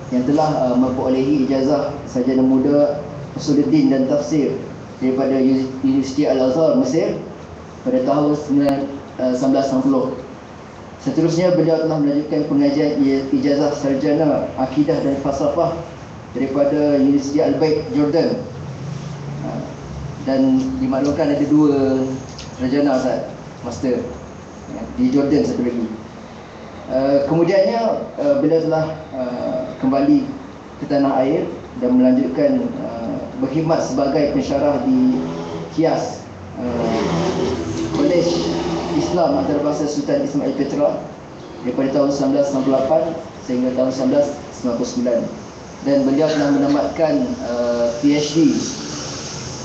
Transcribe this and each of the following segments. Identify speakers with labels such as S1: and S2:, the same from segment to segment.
S1: yang telah memperolehi ijazah sarjana muda Usuluddin dan Tafsir daripada Universiti Al-Azhar Mesir pada tahun 1960. Seterusnya beliau telah melanjutkan pengajian ijazah sarjana Akidah dan Falsafah daripada Universiti Al-Bait Jordan. Dan dimaklumkan ada 2 sarjana master di Jordan satu lagi. Kemudiannya beliau telah kembali ke tanah air dan melanjutkan berkhidmat sebagai pensyarah di KIAS, Kolej Islam Antarabangsa Sultan Ismail Petra, daripada tahun 1998 sehingga tahun 1999. Dan beliau telah menamatkan PhD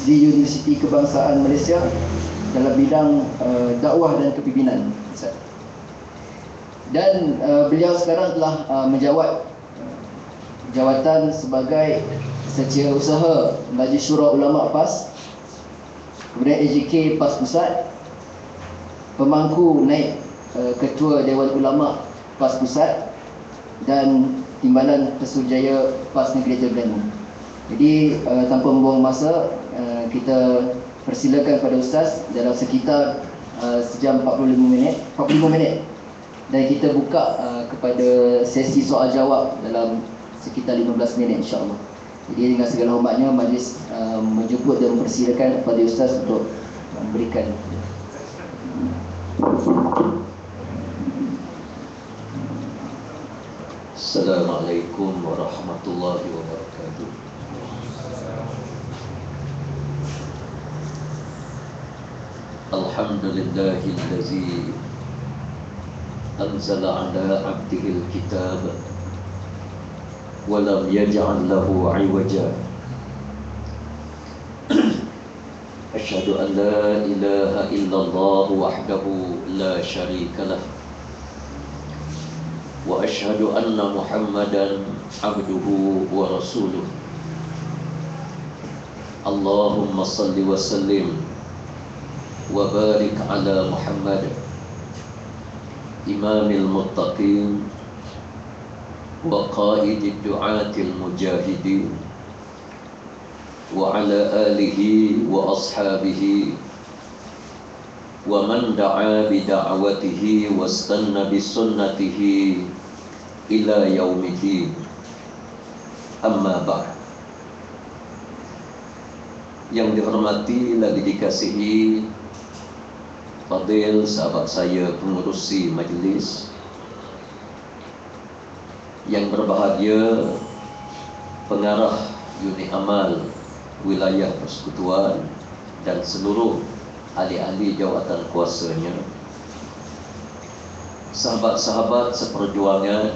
S1: di Universiti Kebangsaan Malaysia dalam bidang dakwah dan kepimpinan. Dan beliau sekarang telah menjawat jawatan sebagai Setiausaha Majlis Syura Ulama PAS, kemudian AJK PAS Pusat, pemangku naib Ketua Dewan Ulama PAS Pusat, dan Timbalan Pesuruhjaya PAS Negeri Terengganu. Jadi tanpa membuang masa, kita persilakan pada Ustaz dalam sekitar sejam 45 minit, dan kita buka kepada sesi soal jawab dalam sekitar 15 minit insya-Allah. Jadi dengan segala hormatnya majlis menjemput dan mempersilakan kepada Ustaz untuk memberikan.
S2: Assalamualaikum warahmatullahi wabarakatuh. Alhamdulillahillazi anzala ala abdihil kitab walam yaj'al lahu 'iwaja. Asyhadu an la ilaha illallah wahdahu la syarika lah, wa asyhadu anna Muhammadan abduhu wa rasuluh. Allahumma salli wa sallim wa barik ala Muhammad imamil muttaqin wa qaidid du'atil mujahidin wa ala alihi wa ashabihi wa man da'a bi da'watihi wastanna bi sunnatihi ila yaumidin. Amma ba'd. Yang dihormati lagi dikasihi Fadil sahabat saya pengurusi majlis, yang berbahagia pengarah unit amal wilayah persekutuan dan seluruh ahli-ahli jawatan kuasanya, sahabat-sahabat seperjuangan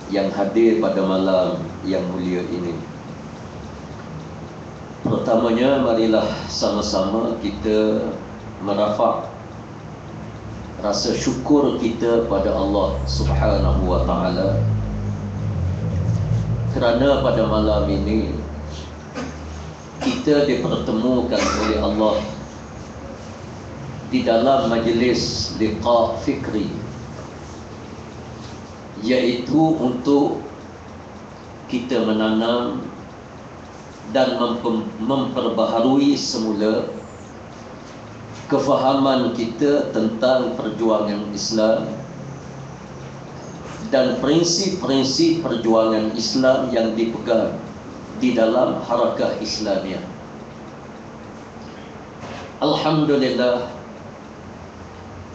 S2: yang hadir pada malam yang mulia ini. Pertamanya, marilah sama-sama kita merafak rasa syukur kita pada Allah Subhanahu wa ta'ala, kerana pada malam ini kita dipertemukan oleh Allah di dalam majlis liqa fikri, iaitu untuk kita menanam dan memperbaharui semula kefahaman kita tentang perjuangan Islam dan prinsip-prinsip perjuangan Islam yang dipegang di dalam harakah Islamiah. Alhamdulillah,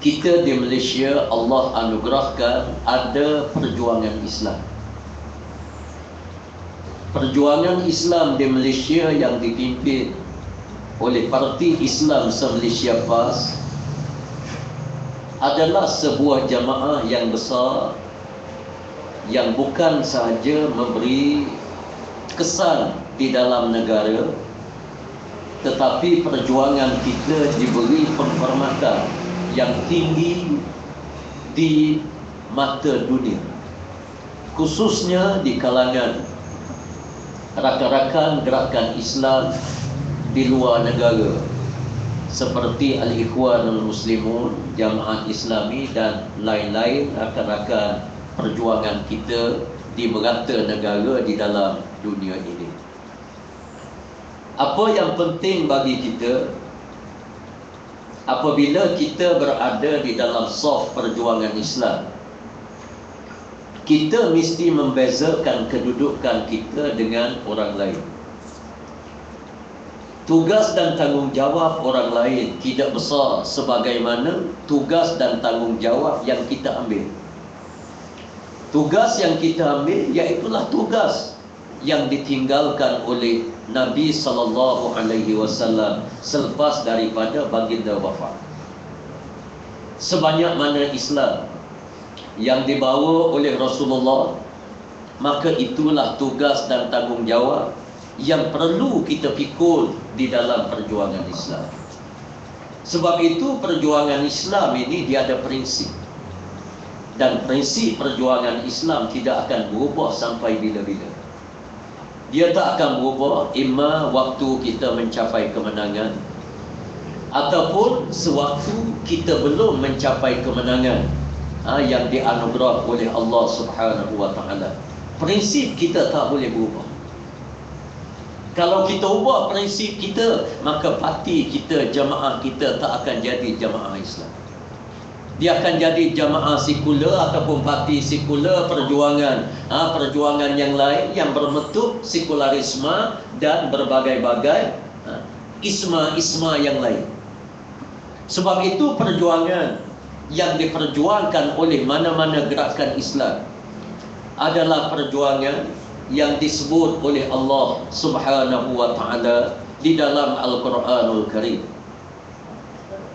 S2: kita di Malaysia Allah anugerahkan ada perjuangan Islam. Perjuangan Islam di Malaysia yang dipimpin oleh Parti Islam se-Malaysia PAS adalah sebuah jamaah yang besar, yang bukan sahaja memberi kesan di dalam negara, tetapi perjuangan kita diberi penghormatan yang tinggi di mata dunia, khususnya di kalangan rakan-rakan gerakan Islam di luar negara seperti Al-Ikhwanul Muslimun, Jamaah Islami dan lain-lain rakan-rakan perjuangan kita di merata negara di dalam dunia ini. Apa yang penting bagi kita apabila kita berada di dalam saf perjuangan Islam, kita mesti membezakan kedudukan kita dengan orang lain. Tugas dan tanggungjawab orang lain tidak besar sebagaimana tugas dan tanggungjawab yang kita ambil. Tugas yang kita ambil iaitulah tugas yang ditinggalkan oleh Nabi SAW selepas daripada baginda wafat. Sebanyak mana Islam yang dibawa oleh Rasulullah, maka itulah tugas dan tanggungjawab yang perlu kita pikul di dalam perjuangan Islam. Sebab itu perjuangan Islam ini dia ada prinsip. Dan prinsip perjuangan Islam tidak akan berubah sampai bila-bila. Dia tak akan berubah imma waktu kita mencapai kemenangan ataupun sewaktu kita belum mencapai kemenangan yang dianugerah oleh Allah Subhanahu wa taala. Prinsip kita tak boleh berubah. Kalau kita ubah prinsip kita, maka parti kita, jamaah kita tak akan jadi jamaah Islam. Dia akan jadi jamaah sekular ataupun parti sekular, perjuangan yang lain yang berbentuk sekularisme dan berbagai-bagai isma yang lain. Sebab itu perjuangan yang diperjuangkan oleh mana-mana gerakan Islam adalah perjuangan yang disebut oleh Allah Subhanahu wa taala di dalam Al-Quranul Karim.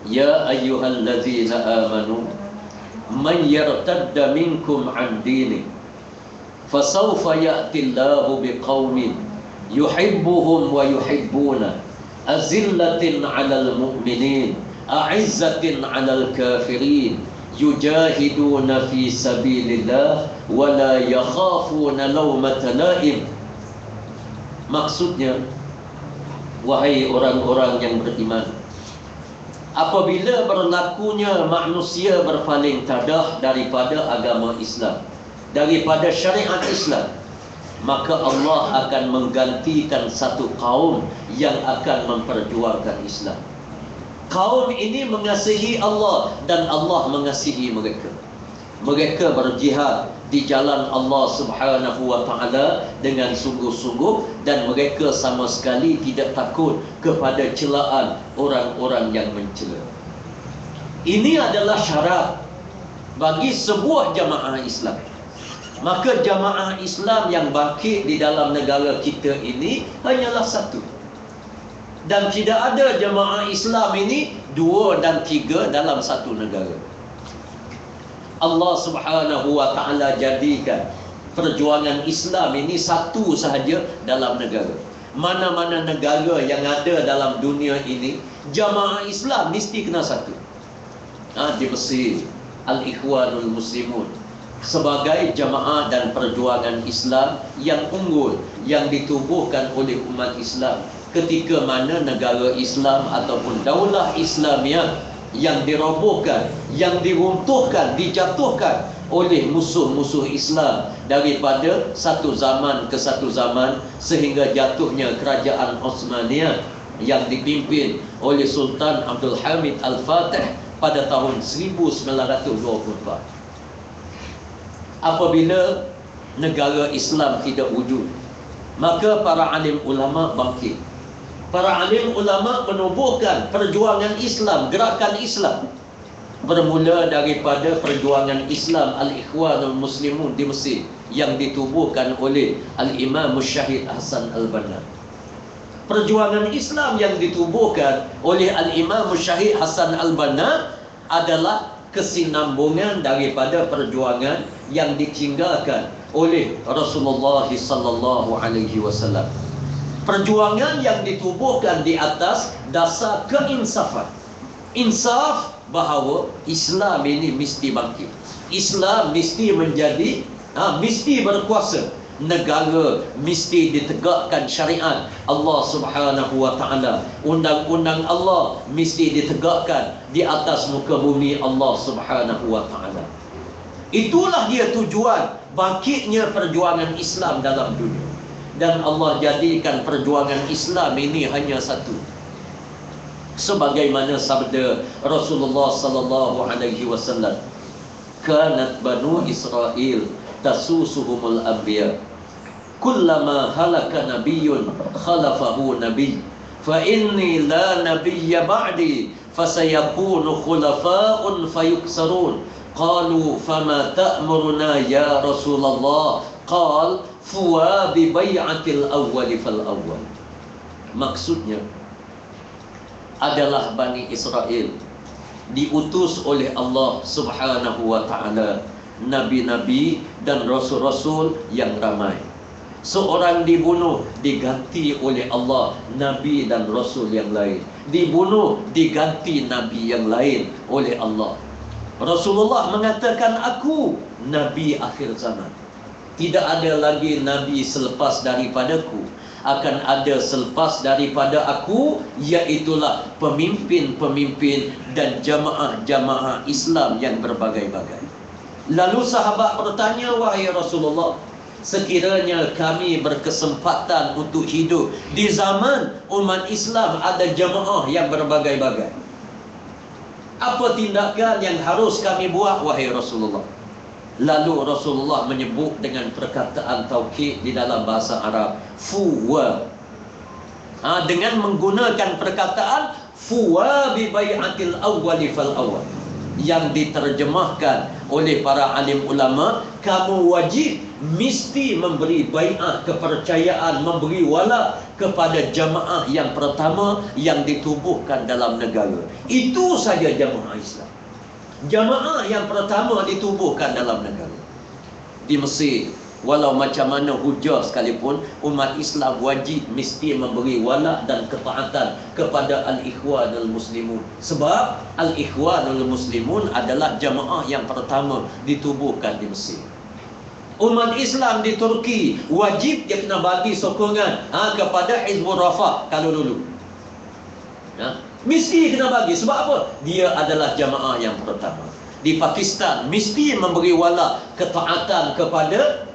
S2: Ya ayyuhallazina amanu man yartadda minkum an dini fasawfa ya'ti Allahu biqaumin yuhibbuhum wa yuhibbuna azillatin 'alal mu'minin a'izzatin 'alal kafirin yujahiduna fi sabilillah wa la yakhafuna lawmata laim. Maksudnya, wahai orang-orang yang beriman, apabila berlakunya manusia berpaling tadah daripada agama Islam, daripada syariat Islam, maka Allah akan menggantikan satu kaum yang akan memperjuangkan Islam. Kaum ini mengasihi Allah dan Allah mengasihi mereka. Mereka berjihad di jalan Allah Subhanahu wa taala dengan sungguh-sungguh dan mereka sama sekali tidak takut kepada celaan orang-orang yang mencela. Ini adalah syarat bagi sebuah jamaah Islam. Maka jamaah Islam yang bangkit di dalam negara kita ini hanyalah satu. Dan tidak ada jamaah Islam ini 2 dan 3 dalam satu negara. Allah Subhanahu wa taala jadikan perjuangan Islam ini satu sahaja dalam negara. Mana-mana negara yang ada dalam dunia ini, jamaah Islam mesti kena satu. Di Mesir, Al-Ikhwanul Muslimun sebagai jamaah dan perjuangan Islam yang unggul, yang ditubuhkan oleh umat Islam ketika mana negara Islam ataupun daulah Islamiyah yang dirobohkan, yang diruntuhkan, dijatuhkan oleh musuh-musuh Islam daripada satu zaman ke satu zaman sehingga jatuhnya kerajaan Osmaniyah yang dipimpin oleh Sultan Abdul Hamid Al-Fatih pada tahun 1924. Apabila negara Islam tidak wujud, maka para alim ulama bangkit. Para alim ulama menubuhkan perjuangan Islam, gerakan Islam. Bermula daripada perjuangan Islam Al-Ikhwanul Muslimun di Mesir yang ditubuhkan oleh Al-Imam Syahid Hasan Al-Banna. Perjuangan Islam yang ditubuhkan oleh Al-Imam Syahid Hasan Al-Banna adalah kesinambungan daripada perjuangan yang ditinggalkan oleh Rasulullah sallallahu alaihi wasallam. Perjuangan yang ditubuhkan di atas dasar keinsafan. Insaf bahawa Islam ini mesti bangkit. Islam mesti menjadi, mesti berkuasa. Negara mesti ditegakkan syariat Allah Subhanahu wa taala. Undang-undang Allah mesti ditegakkan di atas muka bumi Allah Subhanahu wa taala. Itulah dia tujuan bangkitnya perjuangan Islam dalam dunia. Dan Allah jadikan perjuangan Islam ini hanya satu. Sebagaimana sabda Rasulullah sallallahu alaihi wasallam, kanat banu Israel tasusuhumul anbiya, kullama halaka nabiyyun khalafahu nabiy, fa inni la nabiyya ba'di fasayakunu khulafa'un fayuksarun. Qalu fama ta'muruna ya Rasulullah? Qal fuwa bi bai'atil awwali fal awwal. Maksudnya adalah Bani Israel diutus oleh Allah Subhanahu wa ta'ala nabi-nabi dan rasul-rasul yang ramai. Seorang dibunuh, diganti oleh Allah nabi dan rasul yang lain. Dibunuh, diganti nabi yang lain oleh Allah. Rasulullah mengatakan, aku nabi akhir zaman. Tidak ada lagi nabi selepas daripadaku. Akan ada selepas daripada aku, iaitulah pemimpin-pemimpin dan jamaah-jamaah Islam yang berbagai-bagai. Lalu sahabat bertanya, wahai Rasulullah, sekiranya kami berkesempatan untuk hidup di zaman umat Islam ada jamaah yang berbagai-bagai, apa tindakan yang harus kami buat, wahai Rasulullah? Lalu Rasulullah menyebut dengan perkataan taukid di dalam bahasa Arab, fuwa. Dengan menggunakan perkataan fuwa bi bai'atil awwali fal awwal, yang diterjemahkan oleh para alim ulama, kamu wajib mesti memberi bai'ah, kepercayaan, memberi wala kepada jamaah yang pertama yang ditubuhkan dalam negara. Itu saja jamaah Islam. Jamaah yang pertama ditubuhkan dalam negara. Di Mesir, walau macam mana hujah sekalipun, umat Islam wajib mesti memberi wala dan ketaatan kepada Al-Ikhwanul Muslimun. Sebab Al-Ikhwanul Muslimun adalah jamaah yang pertama ditubuhkan di Mesir. Umat Islam di Turki wajib dia kena bagi sokongan kepada Hizbul Rafah kalau dulu. Mesti kena bagi. Sebab apa? Dia adalah jamaah yang pertama. Di Pakistan mesti memberi wala ketaatan kepada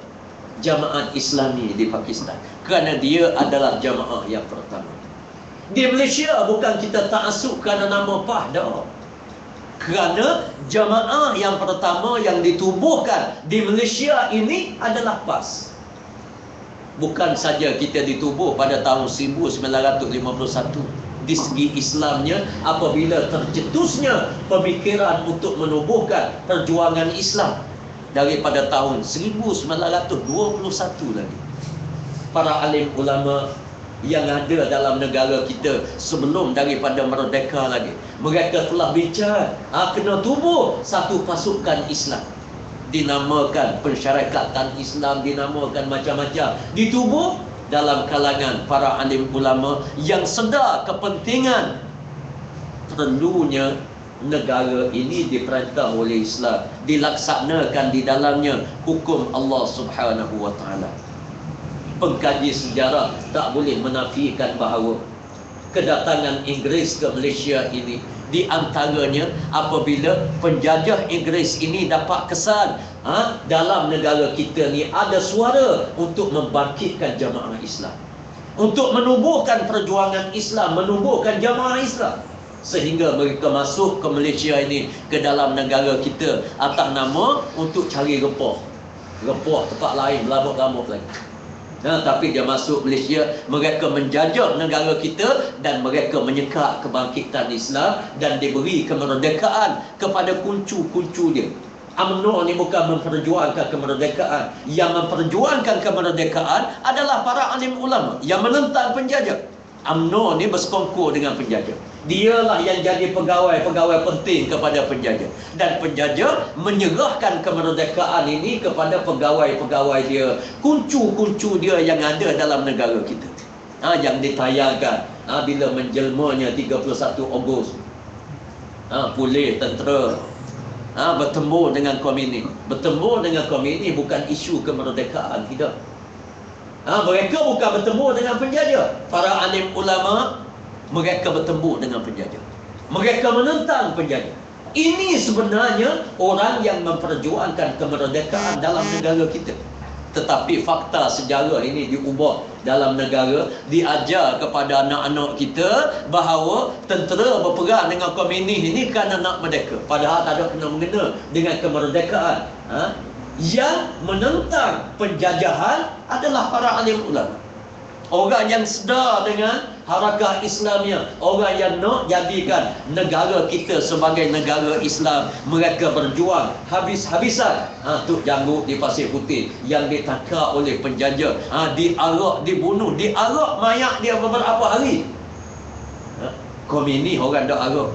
S2: jamaat Islami di Pakistan, kerana dia adalah jamaah yang pertama. Di Malaysia bukan kita ta'assub kerana nama PAH dah. Kerana jamaah yang pertama yang ditubuhkan di Malaysia ini adalah PAS. Bukan saja kita ditubuh pada tahun 1951. Di segi Islamnya, apabila tercetusnya pemikiran untuk menubuhkan perjuangan Islam daripada tahun 1921 lagi. Para alim ulama yang ada dalam negara kita sebelum daripada merdeka lagi, mereka telah bicara kena tubuh satu pasukan Islam, dinamakan Pensyarikatan Islam, dinamakan macam-macam, ditubuh dalam kalangan para alim ulama yang sedar kepentingan perlunya negara ini diperintah oleh Islam, dilaksanakan di dalamnya hukum Allah Subhanahu wa ta'ala. Pengkaji sejarah tak boleh menafikan bahawa kedatangan Inggeris ke Malaysia ini, di antaranya apabila penjajah Inggeris ini dapat kesan dalam negara kita ni ada suara untuk membangkitkan jamaah Islam, untuk menubuhkan perjuangan Islam, menubuhkan jamaah Islam, sehingga mereka masuk ke Malaysia ini, ke dalam negara kita, atas nama untuk cari rempah tempat lain berlamut-lamut lagi. Tapi dia masuk Malaysia, mereka menjajah negara kita dan mereka menyekat kebangkitan Islam dan diberi kemerdekaan kepada kuncu-kuncu dia. UMNO ni bukan memperjuangkan kemerdekaan. Yang memperjuangkan kemerdekaan adalah para alim ulama yang menentang penjajah. UMNO ni bersekongkol dengan penjajah. Dialah yang jadi pegawai-pegawai penting kepada penjajah. Dan penjajah menyerahkan kemerdekaan ini kepada pegawai-pegawai dia, kuncu-kuncu dia yang ada dalam negara kita. Yang ditayangkan bila menjelmanya 31 Ogos. Polis, tentera bertembur dengan komunis. Bertembur dengan komunis bukan isu kemerdekaan, tidak. Mereka bukan bertembur dengan penjajah. Para alim ulama, mereka bertembur dengan penjajah. Mereka menentang penjajah. Ini sebenarnya orang yang memperjuangkan kemerdekaan dalam negara kita. Tetapi fakta sejarah ini diubah dalam negara, diajar kepada anak-anak kita bahawa tentera berperang dengan komunis ini kerana nak merdeka. Padahal tak ada kena-mengena dengan kemerdekaan. Yang menentang penjajahan adalah para alim ulama. Orang yang sedar dengan harakah Islamnya, orang yang nak jadikan negara kita sebagai negara Islam. Mereka berjuang habis-habisan. Tuk Janggut di Pasir Putih yang ditangkap oleh penjajah, diarak, dibunuh, diarak mayat dia beberapa hari. Komunis orang dak arak.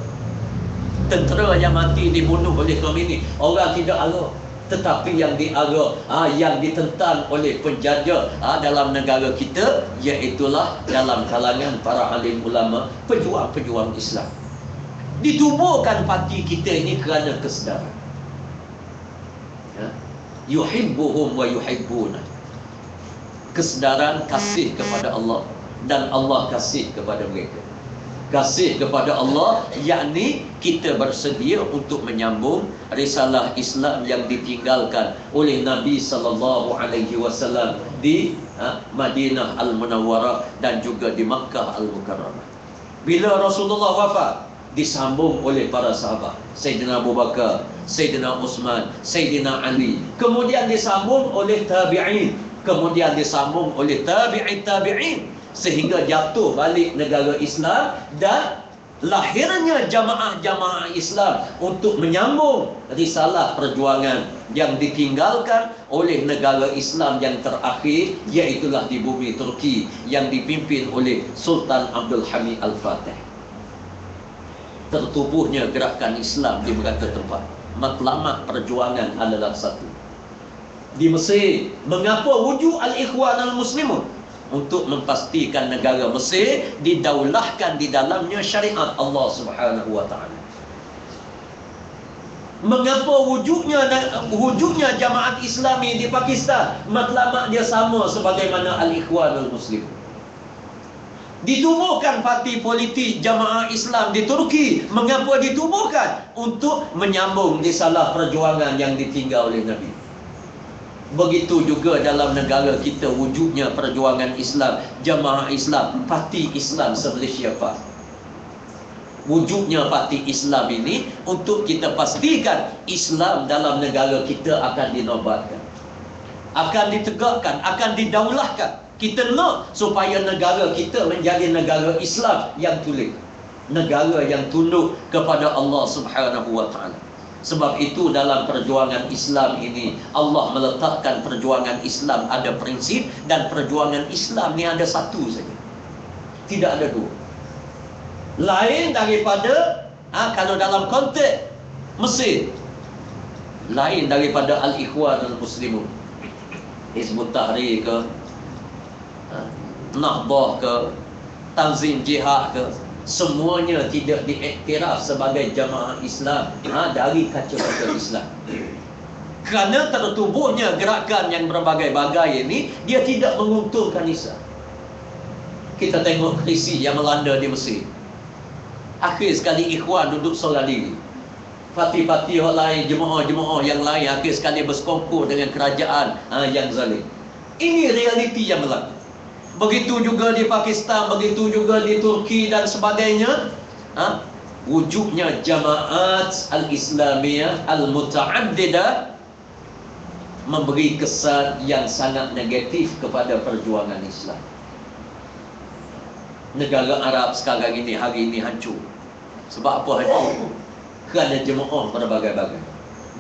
S2: Tentera yang mati dibunuh oleh komunis, orang tidak arak. Tetapi yang diarak, yang ditentang oleh penjajah dalam negara kita, iaitulah dalam kalangan para alim ulama, pejuang-pejuang Islam. Ditubuhkan parti kita ini kerana kesedaran. Yuhibbuhum wa yuhibbuna. Kesedaran kasih kepada Allah dan Allah kasih kepada mereka. Kasih kepada Allah, yakni kita bersedia untuk menyambung risalah Islam yang ditinggalkan oleh Nabi SAW di Madinah Al-Munawwarah dan juga di Makkah Al-Mukarramah. Bila Rasulullah wafat, disambung oleh para sahabat, Sayyidina Abu Bakar, Sayyidina Uthman, Sayyidina Ali. Kemudian disambung oleh tabi'in, kemudian disambung oleh tabi'in, sehingga jatuh balik negara Islam dan lahirnya jamaah-jamaah Islam untuk menyambung risalah perjuangan yang ditinggalkan oleh negara Islam yang terakhir, iaitulah di bumi Turki yang dipimpin oleh Sultan Abdul Hamid Al-Fatih. Tertubuhnya gerakan Islam di beberapa tempat. Matlamat perjuangan adalah satu. Di Mesir, mengapa wujud Al-Ikhwan Al-Muslimun? Untuk memastikan negara Mesir didaulahkan di dalamnya syariat Allah Subhanahu wa taala. Mengapa wujudnya jamaat Islami di Pakistan? Matlamat dia sama sebagaimana Al-Ikhwan Al-Muslimun. Ditubuhkan parti politik jamaah Islam di Turki. Mengapa ditubuhkan? Untuk menyambung risalah perjuangan yang ditinggal oleh Nabi. Begitu juga dalam negara kita wujudnya perjuangan Islam, jamaah Islam, parti Islam seperti siapa? Wujudnya parti Islam ini untuk kita pastikan Islam dalam negara kita akan dinobatkan, akan ditegakkan, akan didaulahkan. Kita nak supaya negara kita menjadi negara Islam yang tulen, negara yang tunduk kepada Allah Subhanahu wa taala. Sebab itu dalam perjuangan Islam ini, Allah meletakkan perjuangan Islam ada prinsip, dan perjuangan Islam ni ada satu saja, tidak ada dua. Lain daripada kalau dalam konteks Mesir, lain daripada Al-Ikhwan Al-Muslimun, Hizbut Tahrir ke, Nahdah ke, Tanzim Jihad ke, semuanya tidak diiktiraf sebagai jamaah Islam dari kaca-kaca Islam. Kerana tertubuhnya gerakan yang berbagai-bagai ini, dia tidak menguntungkan Islam. Kita tengok krisis yang melanda di Mesir. Akhir sekali Ikhwan duduk seorang diri. Parti-parti yang lain, jemaah-jemaah yang lain akhir sekali bersekongkol dengan kerajaan yang zalim. Ini realiti yang berlaku. Begitu juga di Pakistan, begitu juga di Turki dan sebagainya. Wujudnya jamaat Al-Islamiyah Al-Muta'addidah memberi kesan yang sangat negatif kepada perjuangan Islam. Negara Arab sekarang ini, hari ini hancur. Sebab apa hancur? Kerana jemaah berbagai-bagai.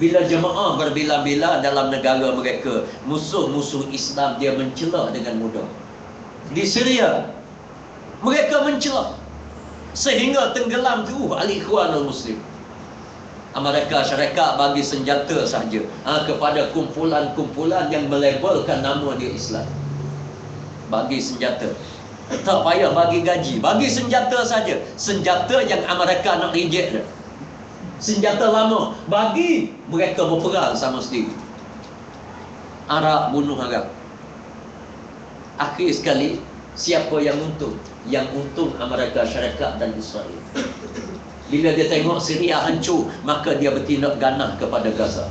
S2: Bila jemaah berbilang-bilang dalam negara mereka, musuh-musuh Islam dia mencela dengan mudah. Di Syria, mereka mencela sehingga tenggelam terus Al-Ikhwan Al-Muslim. Amerika Syarikat bagi senjata sahaja kepada kumpulan-kumpulan yang melabelkan nama dia Islam. Bagi senjata, tak payah bagi gaji, bagi senjata saja. Senjata yang Amerika nak reject dah. Senjata lama, bagi mereka berperang sama sendiri. Arab bunuh Arab. Akhir sekali, siapa yang untung? Yang untung Amerika Syarikat dan Israel. Bila dia tengok Syria hancur, maka dia bertindak ganas kepada Gaza.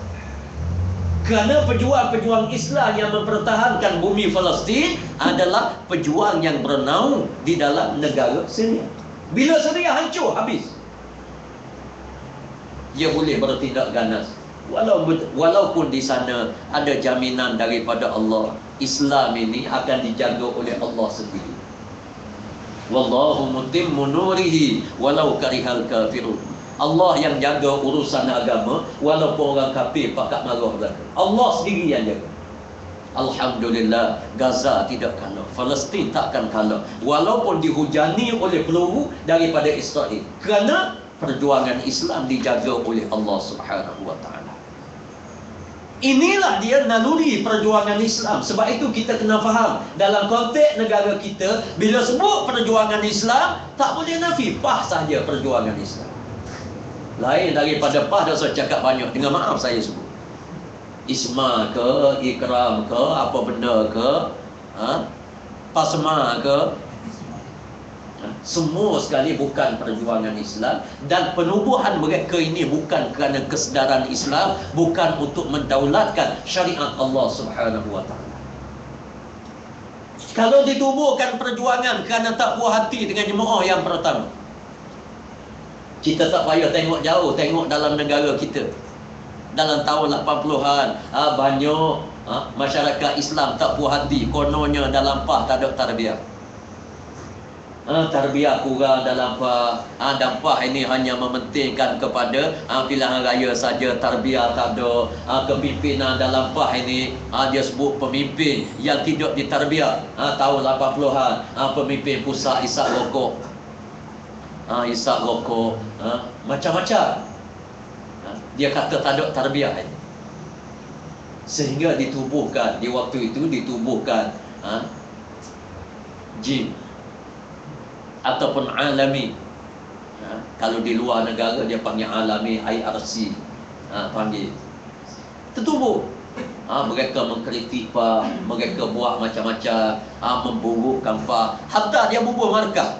S2: Kerana pejuang-pejuang Islam yang mempertahankan bumi Palestin adalah pejuang yang bernaung di dalam negara Syria. Bila Syria hancur, habis. Dia boleh bertindak ganas. Walaupun di sana ada jaminan daripada Allah, Islam ini akan dijaga oleh Allah sendiri. Wallahu mutimmu nurihi walau karihal kafirun. Allah yang jaga urusan agama, walaupun orang kafir pakat marah belaka. Allah sendiri yang jaga. Alhamdulillah, Gaza tidak kalah, Palestin takkan kalah, walaupun dihujani oleh peluru daripada Israel, kerana perjuangan Islam dijaga oleh Allah Subhanahu wa taala. Inilah dia naluri perjuangan Islam. Sebab itu kita kena faham, dalam konteks negara kita, bila sebut perjuangan Islam, tak boleh nafi PAH sahaja perjuangan Islam. Lain daripada PAH dah saya cakap banyak. Dengan maaf saya sebut ISMA ke, Ikram ke, apa benda ke, PASMA ke, semua sekali bukan perjuangan Islam. Dan penubuhan mereka ini bukan kerana kesedaran Islam, bukan untuk mendaulatkan syariat Allah Subhanahu wa taala. Kalau ditubuhkan perjuangan kerana tak puas hati dengan jemaah yang pertama, kita tak payah tengok jauh, tengok dalam negara kita. Dalam tahun 80-an, banyak masyarakat Islam tak puas hati, kononnya dalam PAH tak ada tarbiyah. Tarbiyah kurang dalam PAH, dan PAH ini hanya mementingkan kepada pilihan raya saja, tarbiyah tak ada. Kepimpinan dalam PAH ini, dia sebut pemimpin yang tidak ditarbiyah. Tahun 80-an, pemimpin pusat isap rokok, macam-macam. Dia kata tak ada tarbiyah ini. Sehingga ditubuhkan, di waktu itu ditubuhkan jin ataupun alami. Kalau di luar negara dia panggil alami, IRC panggil. Tertubuh. Mereka mengkritik PAH, mereka buat macam-macam, memburukkan PAH, hatta dia bubuh markah.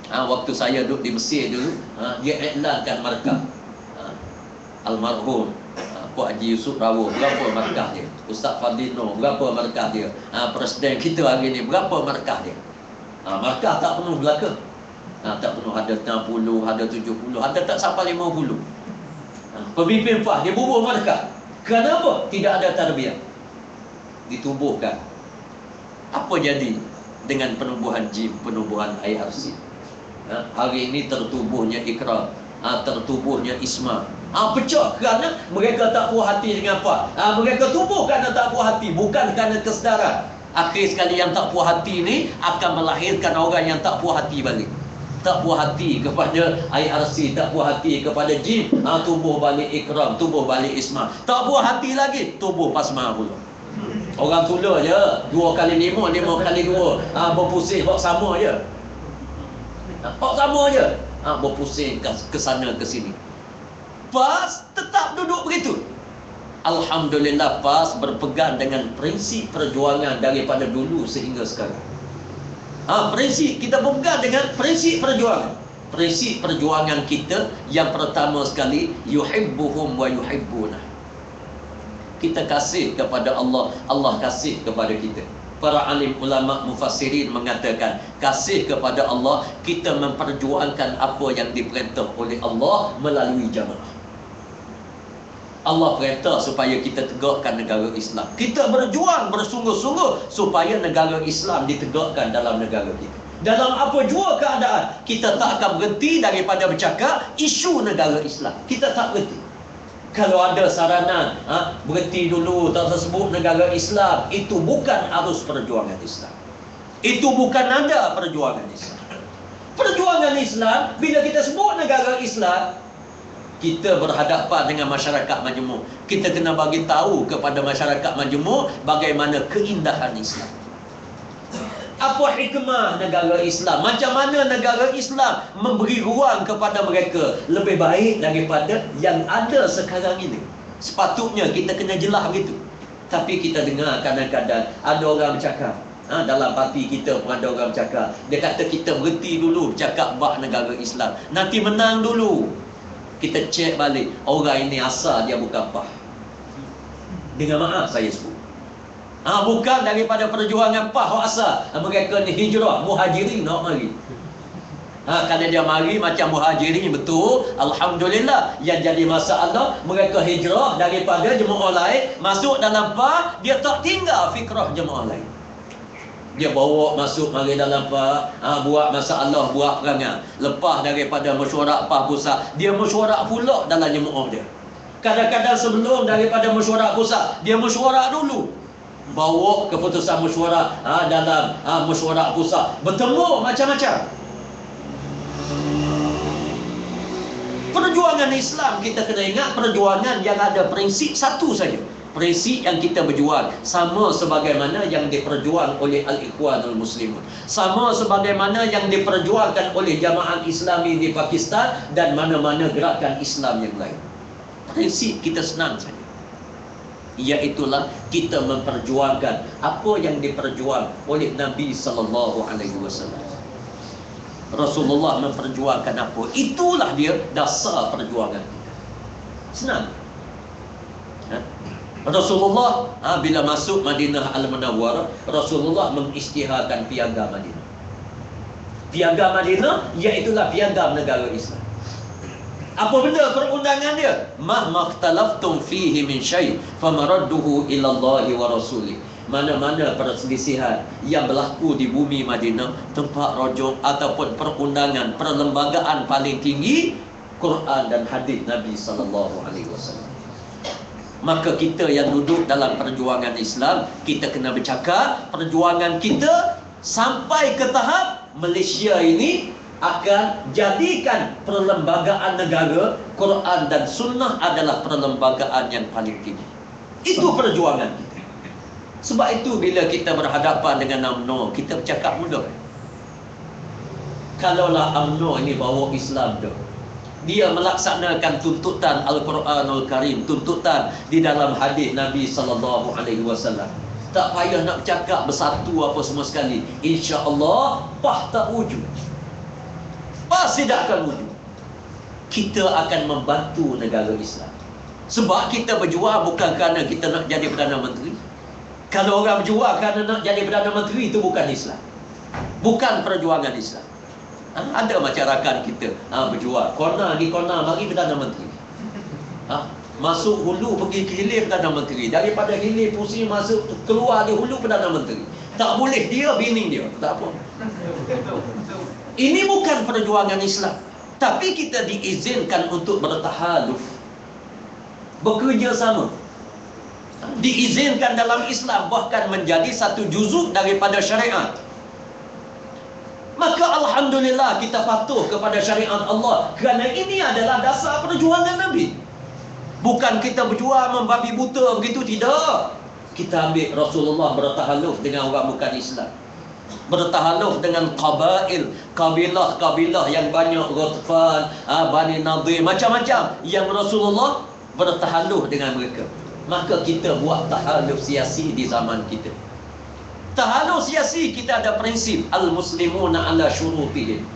S2: Waktu saya duduk di Mesir dulu, dia iklankan markah. Almarhum Puan Haji Yusuf Rawuh, berapa markah dia? Ustaz Fadlino, berapa markah dia? Presiden kita hari ni, berapa markah dia? Markah tak penuh belaka. Tak penuh, ada 60, ada 70, ada tak sampai 50. Pemimpin PAH dia bubuh markah. Kenapa? Tidak ada tarbiyah. Ditubuhkan. Apa jadi dengan penubuhan JIM, penubuhan IRC? Hari ini tertubuhnya Ikram, tertubuhnya ISMA. Pecah kerana mereka tak puas hati dengan PAH. Mereka tubuh kerana tak puas hati, bukan kerana kesedaran. Akhir sekali yang tak puas hati ni akan melahirkan orang yang tak puas hati balik. Tak puas hati kepada IRC, tak puas hati kepada JIM, tubuh balik Ikram, tubuh balik ISMA. Tak puas hati lagi, tubuh PASMA pula. Orang tula je, 2 kali 5, 5 kali 2, berpusing hak sama je. Hak sama je, berpusing ke sana ke sini. PAS tetap duduk begitu. Alhamdulillah, PAS berpegang dengan prinsip perjuangan daripada dulu sehingga sekarang. Prinsip kita berpegang dengan prinsip perjuangan. Prinsip perjuangan kita yang pertama sekali, yuhibbuhum wa yuhibbuna. Kita kasih kepada Allah, Allah kasih kepada kita. Para alim ulama mufassirin mengatakan, kasih kepada Allah, kita memperjuangkan apa yang diperintah oleh Allah melalui jamaah. Allah perintah supaya kita tegakkan negara Islam. Kita berjuang bersungguh-sungguh supaya negara Islam ditegakkan dalam negara kita. Dalam apa jua keadaan, kita tak akan berhenti daripada bercakap isu negara Islam. Kita tak berhenti. Kalau ada saranan, berhenti dulu, tak sebut negara Islam, itu bukan arus perjuangan Islam. Itu bukan nada perjuangan Islam. Perjuangan Islam, bila kita sebut negara Islam, kita berhadapan dengan masyarakat majmuk. Kita kena bagi tahu kepada masyarakat majmuk bagaimana keindahan Islam. Apa hikmah negara Islam? Macam mana negara Islam memberi ruang kepada mereka lebih baik daripada yang ada sekarang ini. Sepatutnya kita kena jelas begitu. Tapi kita dengar kadang-kadang ada orang bercakap, Dalam parti kita pun ada orang cakap, dia kata kita berhenti dulu cakap bak negara Islam, nanti menang dulu. Kita cek balik, orang ini asal dia bukan PAH. Dengan maaf saya sebut, bukan daripada perjuangan PAH asal. Mereka ni hijrah, muhajirin nak mari. Kalau dia mari macam muhajirin betul, alhamdulillah. Yang jadi masalah, mereka hijrah daripada jemaah lain masuk dalam PAH, dia tak tinggal fikrah jemaah lain. Dia bawa masuk mari dalam PAH, buat masalah, buat perangai. Lepas daripada mesyuarat PAH pusat, dia mesyuarat pula dalam jemaah dia. Kadang-kadang sebelum daripada mesyuarat pusat, dia mesyuarat dulu, bawa keputusan mesyuarat dalam mesyuarat pusat, bertemu macam-macam. Perjuangan Islam, kita kena ingat, perjuangan yang ada prinsip satu saja. Prinsip yang kita berjuang sama sebagaimana yang diperjuang oleh Al-Ikhwanul Muslimun, sama sebagaimana yang diperjuangkan oleh Jamaah Islami di Pakistan dan mana-mana gerakan Islam yang lain. Prinsip kita senang saja, iaitulah kita memperjuangkan apa yang diperjuang oleh Nabi sallallahu alaihi wasallam. Rasulullah memperjuangkan apa, itulah dia dasar perjuangan kita. Senang. Rasulullah bila masuk Madinah Al-Munawwarah, Rasulullah mengisytiharkan piagam Madinah. Piagam Madinah iaitulah piagam negara Islam. Apa benda perundangan dia? Mahmaktalaftum fihi min syai' famaradduhu ila Allahi wa rasulih. Mana-mana perselisihan yang berlaku di bumi Madinah, tempat rujuk ataupun perundangan, perlembagaan paling tinggi, Quran dan hadis Nabi sallallahu alaihi wasallam. Maka kita yang duduk dalam perjuangan Islam, kita kena bercakap perjuangan kita sampai ke tahap Malaysia ini akan jadikan perlembagaan negara, Quran dan Sunnah adalah perlembagaan yang paling tinggi. Itu perjuangan kita. Sebab itu bila kita berhadapan dengan UMNO, kita bercakap mudah. Kalaulah UMNO ini bawa Islam tu, dia melaksanakan tuntutan Al-Quranul Karim, tuntutan di dalam hadis Nabi sallallahu alaihi wasallam, tak payah nak bercakap bersatu apa semua sekali, insya-Allah PAH tak wujud. PAH tidak akan wujud. Kita akan membantu negara Islam. Sebab kita berjuang bukan kerana kita nak jadi Perdana Menteri. Kalau orang berjuang kerana nak jadi Perdana Menteri, itu bukan Islam, bukan perjuangan Islam. Ada masyarakat kita berjuang, kona ni kona mari Perdana Menteri, masuk hulu pergi ke hilir Perdana Menteri, daripada hilir pusing masuk keluar di hulu Perdana Menteri. Tak boleh dia, bini dia tak apa. Ini bukan perjuangan Islam. Tapi kita diizinkan untuk bertahaluf, bekerja sama. Diizinkan dalam Islam, bahkan menjadi satu juzuk daripada syariat. Maka alhamdulillah kita patuh kepada syariat Allah, kerana ini adalah dasar perjuangan Nabi. Bukan kita berjuang membabi buta begitu, tidak. Kita ambil Rasulullah bertahaluf dengan orang bukan Islam, bertahaluf dengan qabail, kabilah-kabilah yang banyak, Ghatfan, Bani Nadir, macam-macam yang Rasulullah bertahaluf dengan mereka. Maka kita buat tahaluf siasi di zaman kita. Tahaluf siasi kita ada prinsip al-muslimuna ala syurutihim.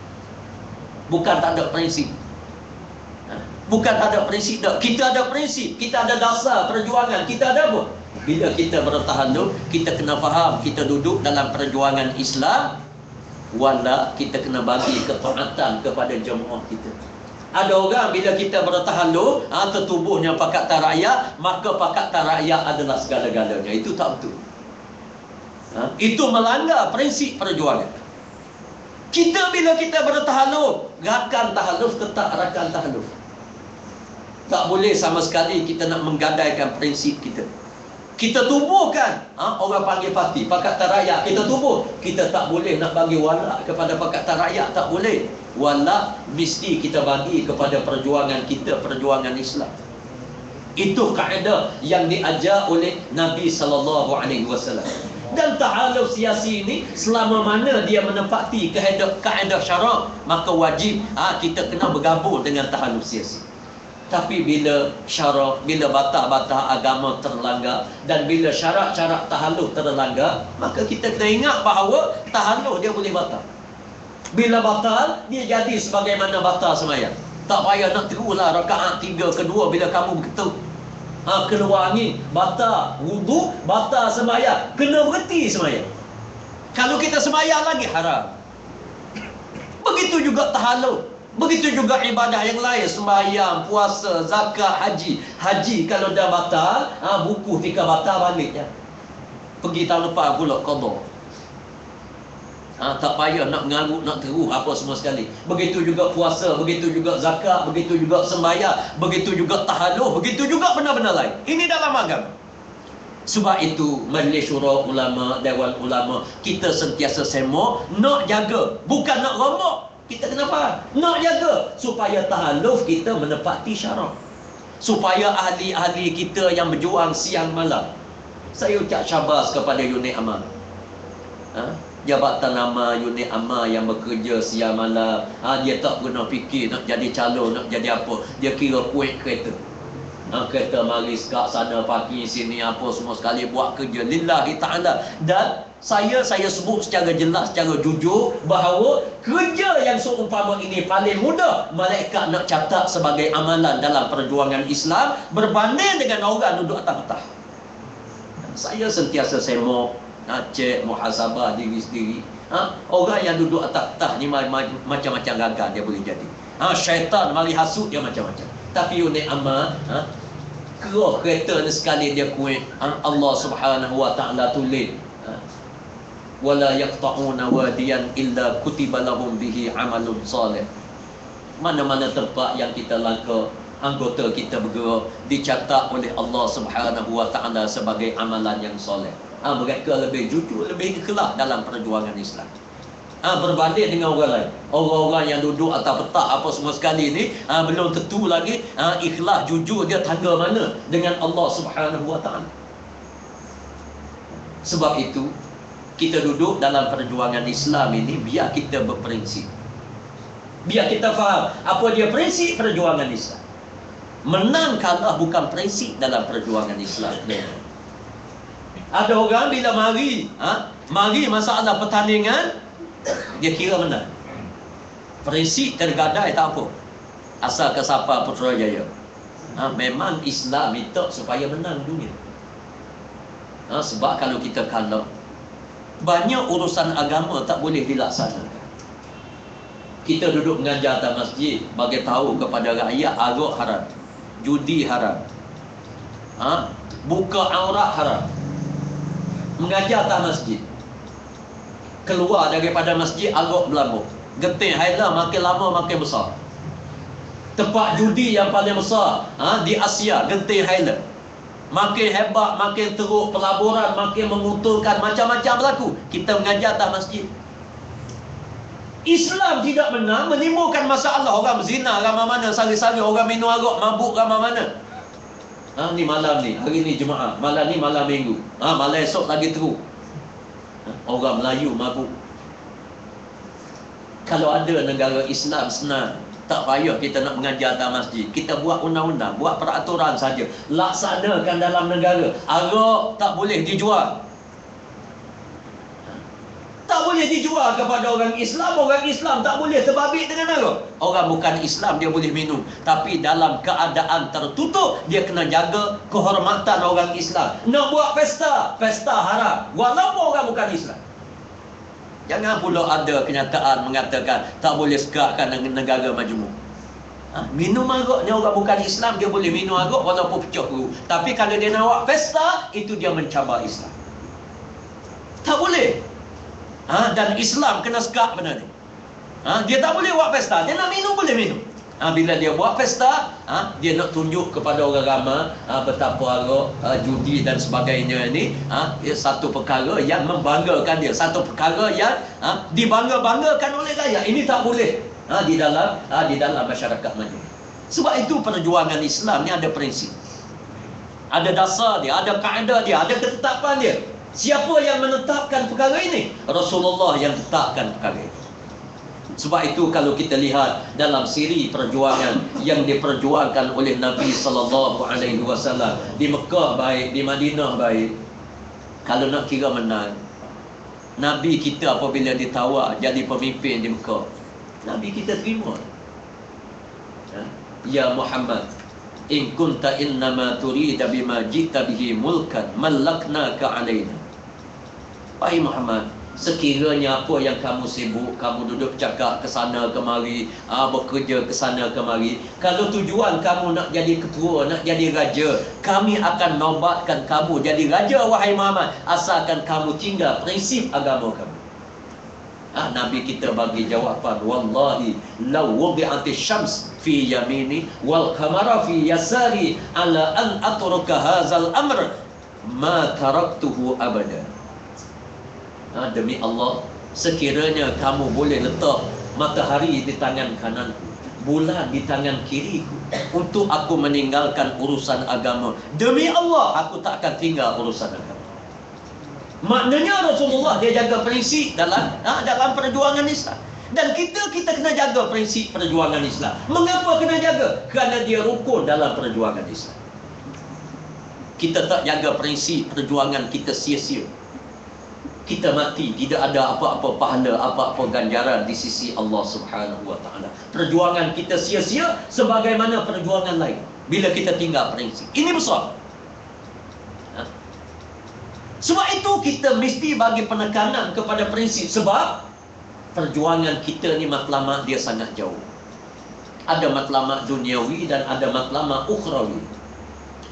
S2: Bukan tak ada prinsip. Bukan tak ada prinsip tak. Kita ada prinsip, kita ada dasar perjuangan. Kita ada apa? Bila kita bertahaluf, kita kena faham kita duduk dalam perjuangan Islam, wala kita kena bagi ketaatan kepada jemaah kita. Ada orang bila kita bertahaluf, tertubuhnya Pakatan Rakyat, maka Pakatan Rakyat adalah segala-galanya. Itu tak betul. Itu melanggar prinsip perjuangan. Kita bila kita bertahaluf, rakan tahaluf tetap rakan tahaluf. Tak boleh sama sekali kita nak menggadaikan prinsip kita. Kita tubuhkan, orang panggil parti Pakatan Rakyat, kita tubuh. Kita tak boleh nak bagi wala kepada Pakatan Rakyat, tak boleh. Wala mesti kita bagi kepada perjuangan kita, perjuangan Islam. Itu kaedah yang diajar oleh Nabi sallallahu alaihi wasallam. Dan tahaluf siasi ini, selama mana dia menepati kaedah syarak, maka wajib kita kena bergabung dengan tahaluf siasi. Tapi bila syarak, bila batas-batas agama terlanggar, dan bila syarat-syarat tahallul terlanggar, maka kita kena ingat bahawa tahallul dia boleh batal. Bila batal, dia jadi sebagaimana batal sembahyang. Tak payah nak terulah rakaat 3 kedua bila kamu berketuk. Keluar angin, batal wudu, batal sembahyang, kena berhenti sembahyang. Kalau kita sembahyang lagi haram. Begitu juga tahallul. Begitu juga ibadah yang lain, sembahyang, puasa, zakat, haji. Haji kalau dah batal, buku tika batal balik ya. Pergi tahun lepas pula qada. Tak payah nak mengarut, nak terus apa semua sekali. Begitu juga puasa, begitu juga zakat, begitu juga sembahyang, begitu juga tahallul, begitu juga benda-benda lain. Ini dalam agama. Sebab itu Majlis Syura Ulama, Dewan Ulama, kita sentiasa semua nak jaga, bukan nak rombak. Kita kenapa? Nak jaga supaya tahalluf kita menepati syarat. Supaya ahli-ahli kita yang berjuang siang malam. Saya ucap syabas kepada unit amal. Jabatan amal, unit amal yang bekerja siang malam. Dia tak pernah fikir nak jadi calon, nak jadi apa. Dia kira kuih kereta. Kereta mari kat sana, parking sini, apa semua sekali, buat kerja lillahi ta'ala. Dan saya sebut secara jelas, secara jujur, bahawa kerja yang seumpama ini paling mudah malaikat nak catat sebagai amalan dalam perjuangan Islam berbanding dengan orang duduk atas petah. Saya sentiasa semok, cek muhasabah diri sendiri. Orang yang duduk atas petah ni macam-macam gagal dia boleh jadi. Syaitan mari hasut dia macam-macam. Tapi unit amal, keroh kereta ni sekali dia kuih, Allah Subhanahu Wa Ta'ala tulis, wala yaqta'una wadiyan illa kutiba lahum bihi amalun salih. Mana-mana tempat yang kita langkah, anggota kita bergerak, dicatat oleh Allah Subhanahu Wa Ta'ala sebagai amalan yang soleh. Mereka lebih jujur, lebih ikhlas dalam perjuangan Islam. Berbanding dengan orang lain. Orang-orang yang duduk atas petak apa semua sekali ni, belum tentu lagi ikhlas jujur dia tangga mana dengan Allah Subhanahu Wa Ta'ala. Sebab itu kita duduk dalam perjuangan Islam ini, biar kita berprinsip, biar kita faham apa dia prinsip perjuangan Islam. Menang kalah bukan prinsip dalam perjuangan Islam. Ada orang bila mari masalah pertandingan, dia kira menang. Prinsip tergadai tak apa, asal kesapa Putrajaya. Memang Islam minta supaya menang dunia. Sebab kalau kita kalah, banyak urusan agama tak boleh dilaksanakan. Kita duduk mengajar atas masjid, bagi tahu kepada rakyat arak haram, judi haram, buka aurat haram. Mengajar atas masjid, keluar daripada masjid arak berlambut, getir haila makin lama makin besar. Tempat judi yang paling besar di Asia, getir haila. Makin hebat, makin teruk, pelaburan makin menguntungkan, macam-macam berlaku. Kita mengajar atas masjid. Islam tidak menang menimbulkan masalah. Orang berzina ramai mana, sari-sari orang minum arak, mabuk ramai mana. Ni malam ni, hari ni Jumaat, malam ni malam Minggu, malam esok lagi teruk. Orang Melayu mabuk. Kalau ada negara Islam senang, tak payah kita nak mengajar atas masjid. Kita buat undang-undang, buat peraturan saja, laksanakan dalam negara. Arak tak boleh dijual. Tak boleh dijual kepada orang Islam. Orang Islam tak boleh terbabit dengan arak. Orang bukan Islam dia boleh minum, tapi dalam keadaan tertutup. Dia kena jaga kehormatan orang Islam. Nak buat pesta, pesta haram, walaupun orang bukan Islam. Jangan pula ada kenyataan mengatakan tak boleh sekatkan negara majmuk. Minum arak ni orang bukan Islam, dia boleh minum arak walaupun pecah perut. Tapi kalau dia nak buat pesta, itu dia mencabar Islam. Tak boleh. Dan Islam kena sekat benda ni. Dia tak boleh buat pesta, dia nak minum boleh minum. Bila dia buat pesta, dia nak tunjuk kepada orang ramai betapa arak, judi dan sebagainya ini satu perkara yang membanggakan dia, satu perkara yang dibangga-banggakan oleh rakyat. Ini tak boleh di dalam masyarakat maju. Sebab itu perjuangan Islam ni ada prinsip, ada dasar dia, ada kaedah dia, ada ketetapan dia. Siapa yang menetapkan perkara ini? Rasulullah yang tetapkan perkara ini. Sebab itu kalau kita lihat dalam siri perjuangan yang diperjuangkan oleh Nabi sallallahu alaihi wasallam di Mekah baik, di Madinah baik, kalau nak kira menang, Nabi kita apabila ditawar jadi pemimpin di Mekah, Nabi kita terima. Ya Muhammad, in kunta innama turida bima jita bihi mulkan malaknaka alaina. Wahai Muhammad, sekiranya apa yang kamu sibuk, kamu duduk cakap ke sana kemari, bekerja ke sana kemari, kalau tujuan kamu nak jadi ketua, nak jadi raja, kami akan nobatkan kamu jadi raja wahai Muhammad, asalkan kamu tinggal prinsip agama kamu. Nabi kita bagi jawapan, wallahi law wudi'ati syams fi yamini wal qamara fi yasari ala an atruka hadzal amr ma taraktuhu abada. Demi Allah, sekiranya kamu boleh letak matahari di tangan kananku, bulan di tangan kiriku, untuk aku meninggalkan urusan agama, demi Allah aku tak akan tinggal urusan agama. Maknanya Rasulullah dia jaga prinsip dalam perjuangan Islam. Dan kita kena jaga prinsip perjuangan Islam. Mengapa kena jaga? Kerana dia rukun dalam perjuangan Islam. Kita tak jaga prinsip perjuangan, kita sia-sia. Kita mati, tidak ada apa-apa pahala, apa-apa ganjaran di sisi Allah Subhanahu wa taala. Perjuangan kita sia-sia sebagaimana perjuangan lain bila kita tinggal prinsip. Ini besar. Sebab itu kita mesti bagi penekanan kepada prinsip. Sebab perjuangan kita ni matlamat dia sangat jauh. Ada matlamat duniawi dan ada matlamat ukhrawi.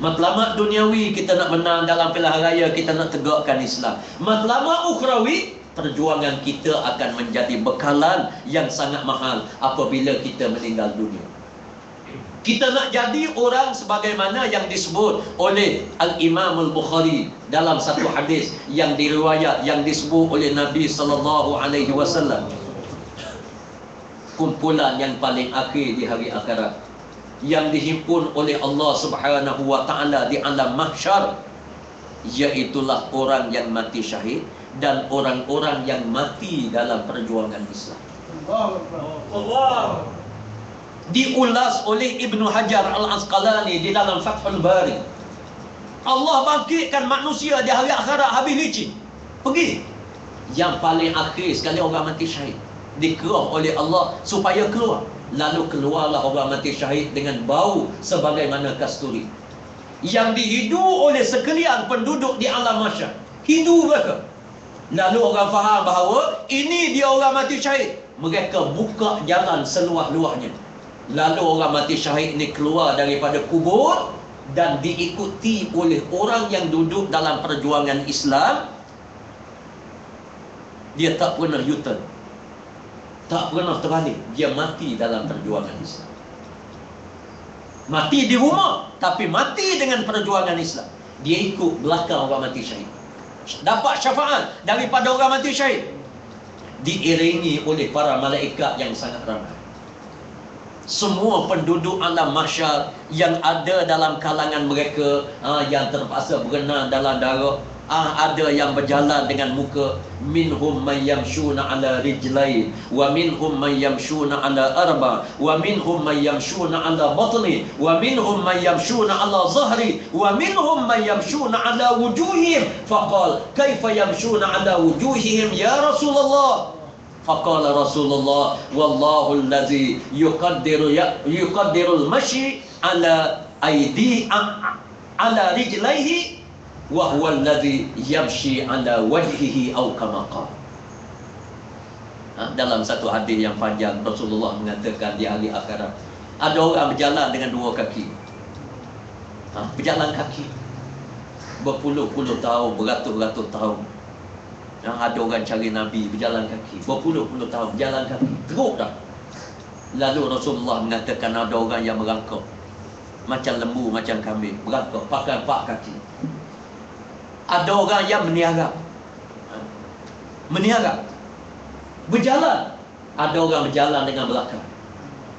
S2: Matlamat duniawi, kita nak menang dalam pilihan raya, kita nak tegakkan Islam. Matlamat ukhrawi, perjuangan kita akan menjadi bekalan yang sangat mahal apabila kita meninggal dunia. Kita nak jadi orang sebagaimana yang disebut oleh Al-Imam Al-Bukhari dalam satu hadis yang diriwayat, yang disebut oleh Nabi sallallahu alaihi wasallam. Kumpulan yang paling akhir di hari akhirat yang dihimpun oleh Allah Subhanahu wa taala di alam mahsyar, iaitulah orang yang mati syahid dan orang-orang yang mati dalam perjuangan Islam. Allah. Diulas oleh Ibnu Hajar Al-Asqalani di dalam Fathul Bari. Allah bangkitkan manusia di hari akhirat habis licin. Pergi. Yang paling akhir sekali orang mati syahid, dikerah oleh Allah supaya keluar. Lalu keluarlah orang mati syahid dengan bau sebagaimana kasturi, yang dihidu oleh sekalian penduduk di alam mahsyar. Hidu mereka. Lalu orang faham bahawa ini dia orang mati syahid. Mereka buka jalan seluas-luasnya. Lalu orang mati syahid ini keluar daripada kubur dan diikuti oleh orang yang duduk dalam perjuangan Islam. Dia tak pernah U-turn, tak pernah terbalik. Dia mati dalam perjuangan Islam. Mati di rumah, tapi mati dengan perjuangan Islam. Dia ikut belakang orang mati syahid, dapat syafaat daripada orang mati syahid, diiringi oleh para malaikat yang sangat ramai. Semua penduduk alam mahsyar yang ada dalam kalangan mereka, yang terpaksa berenang dalam darah, ada yang berjalan dengan muka. Minhum man yamshuna ala rijlain, wa minhum man yamshuna ala arba, wa minhum man yamshuna ala batni, wa minhum man yamshuna ala zahri, wa minhum man yamshuna ala wujuhihim. Faqal kaifa yamshuna ala wujuhihim ya Rasulullah? Faqala Rasulullah, wallahu allazi yuqaddirul mashi ala aidi ala rijlaihi wa huwa allazi yamshi ala wajhihi aw kama qala. Dalam satu hadis yang panjang, Rasulullah mengatakan di hari akhirat ada orang berjalan dengan dua kaki. Berjalan kaki berpuluh-puluh tahun, beratus-ratus tahun. Ada orang cari Nabi berjalan kaki berpuluh-puluh tahun, berjalan kaki teruk dah. Lalu Rasulullah mengatakan ada orang yang merangkak macam lembu, macam kambing, merangkak pakai 4 kaki. Ada orang yang meniarap berjalan. Ada orang berjalan dengan belakang.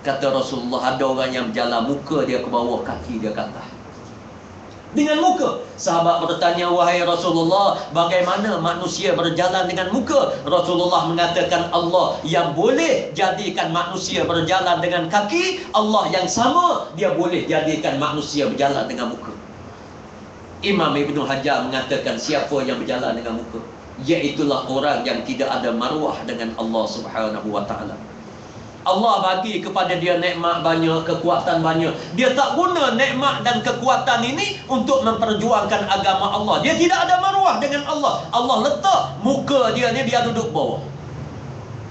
S2: Kata Rasulullah, ada orang yang berjalan muka dia ke bawah, kaki dia ke atas. Dengan muka. Sahabat bertanya, wahai Rasulullah, bagaimana manusia berjalan dengan muka? Rasulullah mengatakan, Allah yang boleh jadikan manusia berjalan dengan kaki, Allah yang sama, dia boleh jadikan manusia berjalan dengan muka. Imam Ibn Hajar mengatakan, siapa yang berjalan dengan muka? Iaitulah orang yang tidak ada maruah dengan Allah Subhanahu wa ta'ala. Allah bagi kepada dia nikmat banyak, kekuatan banyak. Dia tak guna nikmat dan kekuatan ini untuk memperjuangkan agama Allah. Dia tidak ada maruah dengan Allah. Allah letak muka dia ni, dia duduk bawah.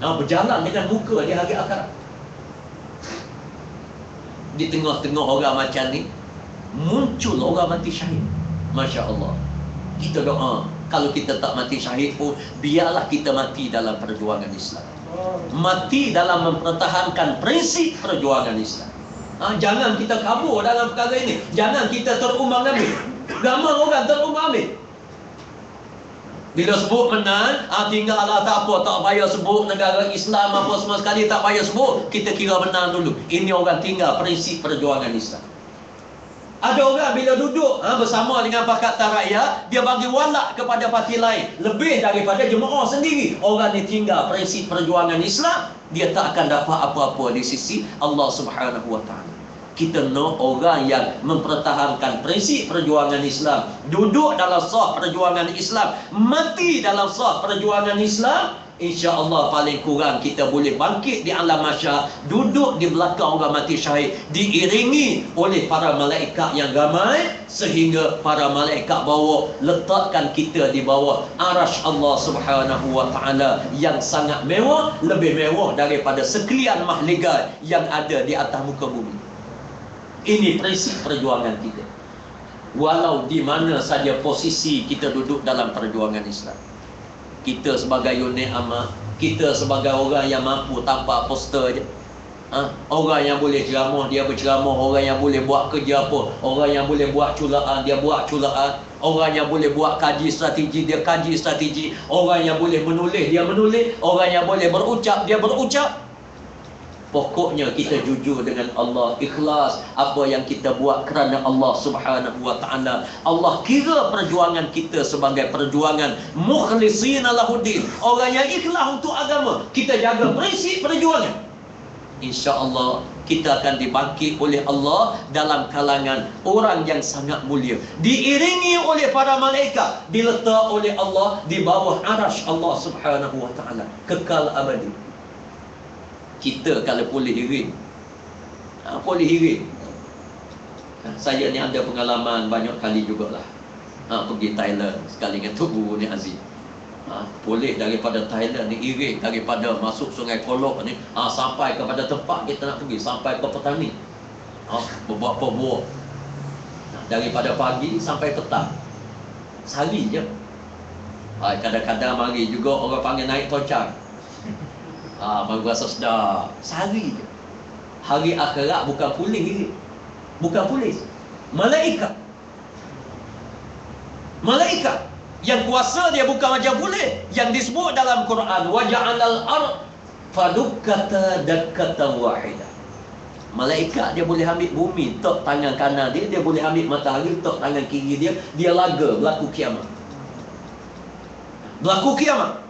S2: Berjalan dengan muka dia hari akhirat. Di tengah-tengah orang macam ni, muncul orang mati syahid. Masya Allah. Kita doa, kalau kita tak mati syahid pun, biarlah kita mati dalam perjuangan Islam. Mati dalam mempertahankan prinsip perjuangan Islam. Jangan kita kabur dalam perkara ini. Jangan kita terumbang-ambing. Ramai orang terumbang-ambing. Bila sebut menang, tinggallah, tak apa, tak payah sebut negara Islam apa semua sekali, tak payah sebut. Kita kira menang dulu. Ini orang tinggal prinsip perjuangan Islam. Ada orang bila duduk bersama dengan Pakatan Rakyat, dia bagi walak kepada parti lain lebih daripada jemaah sendiri. Orang ni tinggal prinsip perjuangan Islam, dia tak akan dapat apa-apa di sisi Allah Subhanahu wa ta'ala. Kita nak orang yang mempertahankan prinsip perjuangan Islam, duduk dalam saf perjuangan Islam, mati dalam saf perjuangan Islam. InsyaAllah paling kurang kita boleh bangkit di alam mahsyar, duduk di belakang orang mati syahid, diiringi oleh para malaikat yang ramai, sehingga para malaikat bawa letakkan kita di bawah arash Allah Subhanahu wa ta'ala yang sangat mewah, lebih mewah daripada sekalian mahligai yang ada di atas muka bumi. Ini prinsip perjuangan kita, walau di mana saja posisi kita duduk dalam perjuangan Islam. Kita sebagai unit amal, kita sebagai orang yang mampu tanpa poster je, orang yang boleh ceramah, dia berceramah. Orang yang boleh buat kerja apa, orang yang boleh buat culaan, dia buat culaan. Orang yang boleh buat kaji strategi, dia kaji strategi. Orang yang boleh menulis, dia menulis. Orang yang boleh berucap, dia berucap. Pokoknya kita jujur dengan Allah, ikhlas apa yang kita buat kerana Allah Subhanahu wa ta'ala. Allah kira perjuangan kita sebagai perjuangan mukhlishina lahuddin, orang yang ikhlas untuk agama. Kita jaga prinsip perjuangan, insya-Allah kita akan dibangkit oleh Allah dalam kalangan orang yang sangat mulia, diiringi oleh para malaikat, diletak oleh Allah di bawah arash Allah Subhanahu wa ta'ala, kekal abadi. Kita kalau boleh iring, boleh iring. Saya ni ada pengalaman banyak kali jugalah, pergi Thailand sekali dengan Tok Guru ni Aziz. Boleh daripada Thailand ni iring, daripada masuk Sungai Kolok ni sampai kepada tempat kita nak pergi, sampai ke petani, beberapa buah, daripada pagi sampai petang, sehari je. Kadang-kadang mari juga orang panggil naik tocang, baru rasa sedap, sehari je. Hari akhirat bukan puling ini, bukan polis, malaikat. Malaikat yang kuasa dia bukan macam boleh, yang disebut dalam Quran, wa ja'alal ard fadukkata dakkatan wahidah. Malaikat dia boleh ambil bumi, tok tangan kanan dia, dia boleh ambil matahari, tok tangan kiri dia, dia laga berlaku kiamat. Berlaku kiamat.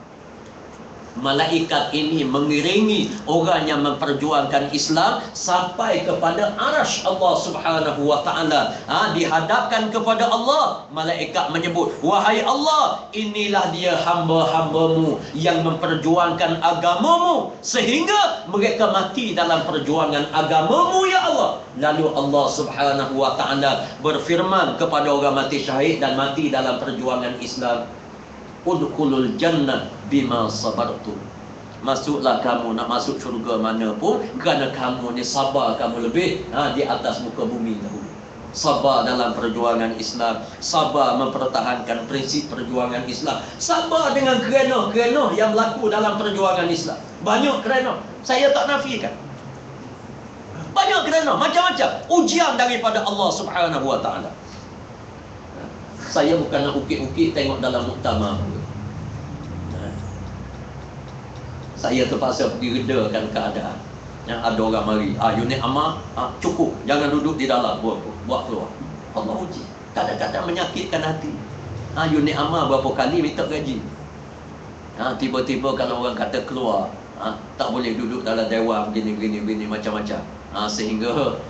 S2: Malaikat ini mengiringi orang yang memperjuangkan Islam sampai kepada arash Allah Subhanahu wa ta'ala. Dihadapkan kepada Allah. Malaikat menyebut, wahai Allah, inilah dia hamba-hambamu yang memperjuangkan agamamu, sehingga mereka mati dalam perjuangan agamamu ya Allah. Lalu Allah Subhanahu wa ta'ala berfirman kepada orang mati syahid dan mati dalam perjuangan Islam, udkhulul jannah bima sabartum. Masuklah kamu, nak masuk syurga mana pun, kerana kamu ni sabar kamu lebih di atas muka bumi dahulu. Sabar dalam perjuangan Islam, sabar mempertahankan prinsip perjuangan Islam, sabar dengan kerana yang berlaku dalam perjuangan Islam. Banyak kerana, saya tak nafikan. Banyak kerana, macam-macam ujian daripada Allah Subhanahu wa ta'ala. Saya bukan nak ukit-ukit tengok dalam muktamar. Saya terpaksa pergi redakan keadaan. Ada orang mari, unit amal, cukup, jangan duduk di dalam, buat keluar. Allah uji. Kadang-kadang menyakitkan hati. Unit amal berapa kali minta gaji. Tiba-tiba kalau orang kata keluar, tak boleh duduk dalam dewan begini macam-macam. Sehingga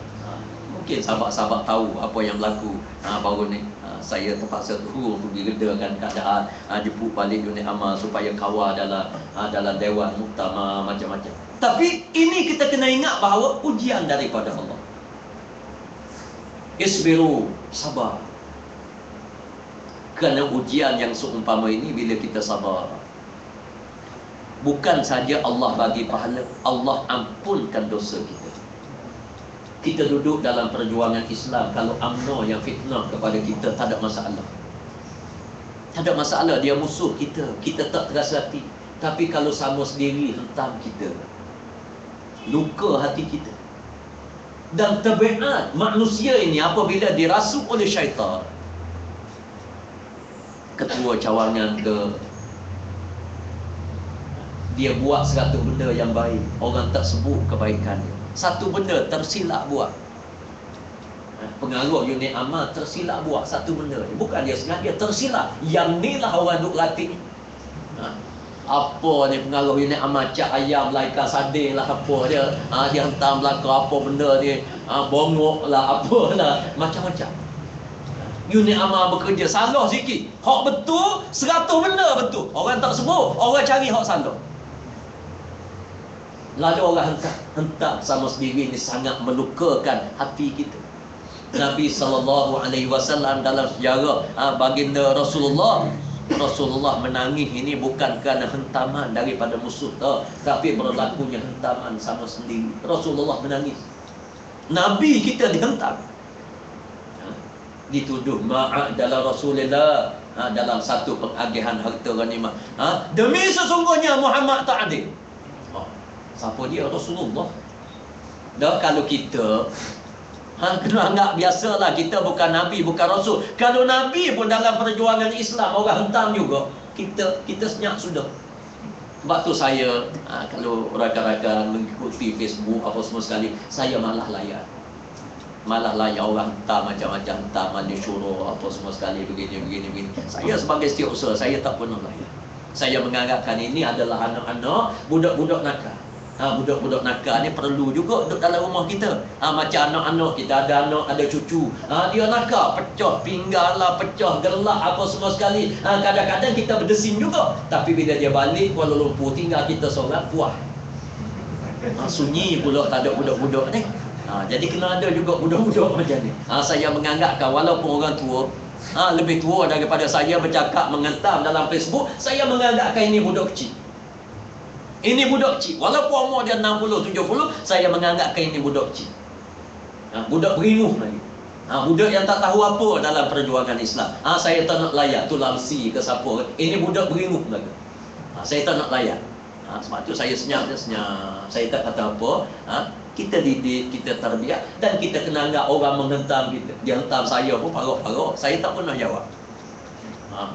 S2: mungkin sahabat-sahabat tahu apa yang berlaku. Baru ni saya terpaksa turun untuk diredakan keadaan, jemput balik unit amal supaya kawal dalam dewan muktamar macam-macam. Tapi ini kita kena ingat bahawa ujian daripada Allah. Isbiru, sabar. Kerana ujian yang seumpama ini, bila kita sabar, bukan saja Allah bagi pahala, Allah ampunkan dosa kita. Kita duduk dalam perjuangan Islam, kalau UMNO yang fitnah kepada kita, tak ada masalah. Tak ada masalah, dia musuh kita, kita tak teras hati. Tapi kalau sama sendiri hentam kita, luka hati kita. Dan tabiat manusia ini apabila dirasuk oleh syaitan, ketua cawangan ke, dia buat satu benda yang baik, orang tak sebut kebaikan dia. Satu benda tersilap buat, pengaruh unit amal tersilap buat satu benda, bukan dia sengaja, tersilap. Yang ni lah orang duk latih. Apa ni pengaruh unit amal, cak ayam lah, ikan sardin lah, apa dia, dia hentam belakang apa benda dia, bongok lah, apalah, macam-macam. Unit amal bekerja, salah sikit, hak betul, 100 benda betul, orang tak sebut, orang cari hak salah. Lalu orang hentak sama sendiri, ini sangat melukakan hati kita. Nabi SAW dalam sejarah baginda Rasulullah menangis ini bukan kerana hentaman daripada musuh, tapi berlakunya hentaman sama sendiri. Rasulullah menangis. Nabi kita dihentam, dituduh ma'adalah Rasulullah, dalam satu pengagihan harta ghanimah, demi sesungguhnya Muhammad tak adil. Siapa dia? Rasulullah. Dah kalau kita kena anggap biasalah, kita bukan Nabi, bukan Rasul. Kalau Nabi pun dalam perjuangan Islam orang hentam juga, kita senyap sudah. Sebab tu saya, kalau rakan-rakan mengikuti Facebook apa semua sekali, saya malah layan orang hentam macam-macam, hentam Majlis Syura apa semua sekali, begini. Saya sebagai setiausaha, saya tak pernah layan. Saya menganggapkan ini adalah anak-anak, budak-budak nakal. Budak-budak nakal ni perlu juga duduk dalam rumah kita. Macam anak-anak kita, ada anak, ada cucu, dia nakal, pecah pinggang lah, pecah gerlak apa semua sekali. Kadang-kadang kita berdesim juga. Tapi bila dia balik Kuala Lumpur, tinggal kita seorang, puas. Sunyi pula, tak ada budak-budak ni. Jadi kena ada juga budak-budak macam ni. Saya menganggapkan walaupun orang tua, lebih tua daripada saya, bercakap mengentam dalam Facebook, saya menganggapkan ini budak kecil. Ini budak kecil. Walaupun umur dia 60, 70, saya menganggapkan ini budak kecil. Budak beringuh lagi. Budak yang tak tahu apa dalam perjuangan Islam. Saya tak nak layak. Tu Lamsi ke siapa. Ini budak beringuh lagi. Saya tak nak layak. Sebab tu saya senyap. Saya tak kata apa. Kita didik, kita terbiak, dan kita kena anggap orang menghentam kita. Dia hentam saya pun parok-parok. Saya tak pernah jawab.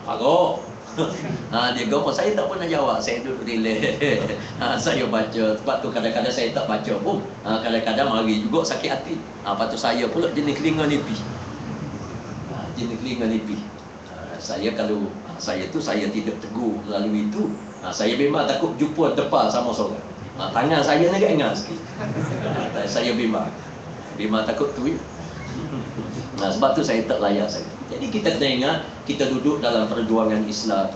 S2: Parok. Dia gomong, saya tak pernah jawab. Saya duduk relax. Saya baca. Sebab tu kadang-kadang saya tak baca pun. Kadang-kadang mari juga sakit hati. Lepas tu saya pula jenis telinga nipi. Saya kalau saya tidak tegur melalui itu. Saya memang takut jumpa depan sama seorang. Tangan saya ni agak ingat sikit. Saya bimbang takut tu. Sebab tu saya tak layak saya. Jadi kita kena ingat, kita duduk dalam perjuangan Islam.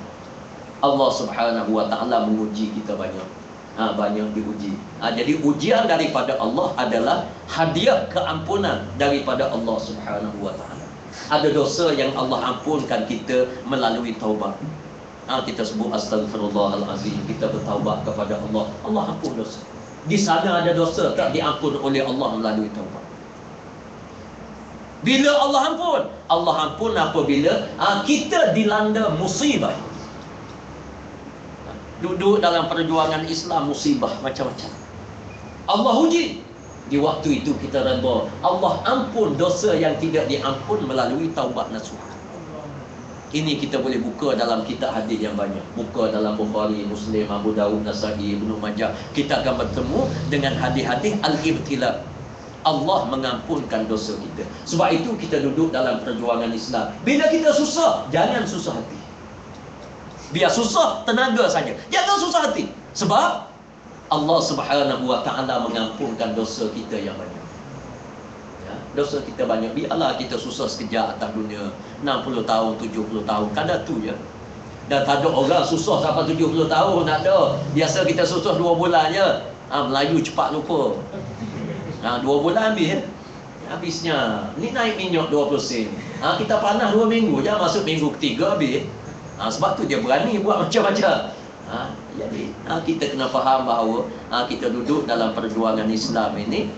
S2: Allah Subhanahu Wa Taala menguji kita banyak. Banyak diuji. Jadi ujian daripada Allah adalah hadiah keampunan daripada Allah Subhanahu Wa Taala. Ada dosa yang Allah ampunkan kita melalui taubat. Kita sebut astagfirullahalazim, kita bertaubat kepada Allah, Allah ampun dosa. Di sana ada dosa tak diampun oleh Allah melalui taubat. Bila Allah ampun apabila kita dilanda musibah. Duduk dalam perjuangan Islam, musibah macam-macam. Allah uji. Di waktu itu kita redha. Allah ampun dosa yang tidak diampun melalui taubat nasuha. Ini kita boleh buka dalam kitab hadis yang banyak. Buka dalam Bukhari, Muslim, Abu Dawud, Nasa'i, Ibnu Majah. Kita akan bertemu dengan hadis-hadis al-ibtila. Allah mengampunkan dosa kita. Sebab itu kita duduk dalam perjuangan Islam. Bila kita susah, jangan susah hati. Biar susah tenaga saja, jangan susah hati. Sebab Allah Subhanahu wa ta'ala mengampunkan dosa kita yang banyak. Ya, dosa kita banyak. Biarlah kita susah sekejap atas dunia, 60 tahun, 70 tahun, kadang tu je. Dan tak ada orang susah sampai 70 tahun, tak ada. Biasa kita susah 2 bulan je. Melayu cepat lupa. 2 bulan habis. Habisnya ni naik minyak 20 sen. Kita panas 2 minggu je, masuk minggu ketiga habis. Sebab tu dia berani buat macam-macam. Jadi kita kena faham bahawa kita duduk dalam perjuangan Islam ini,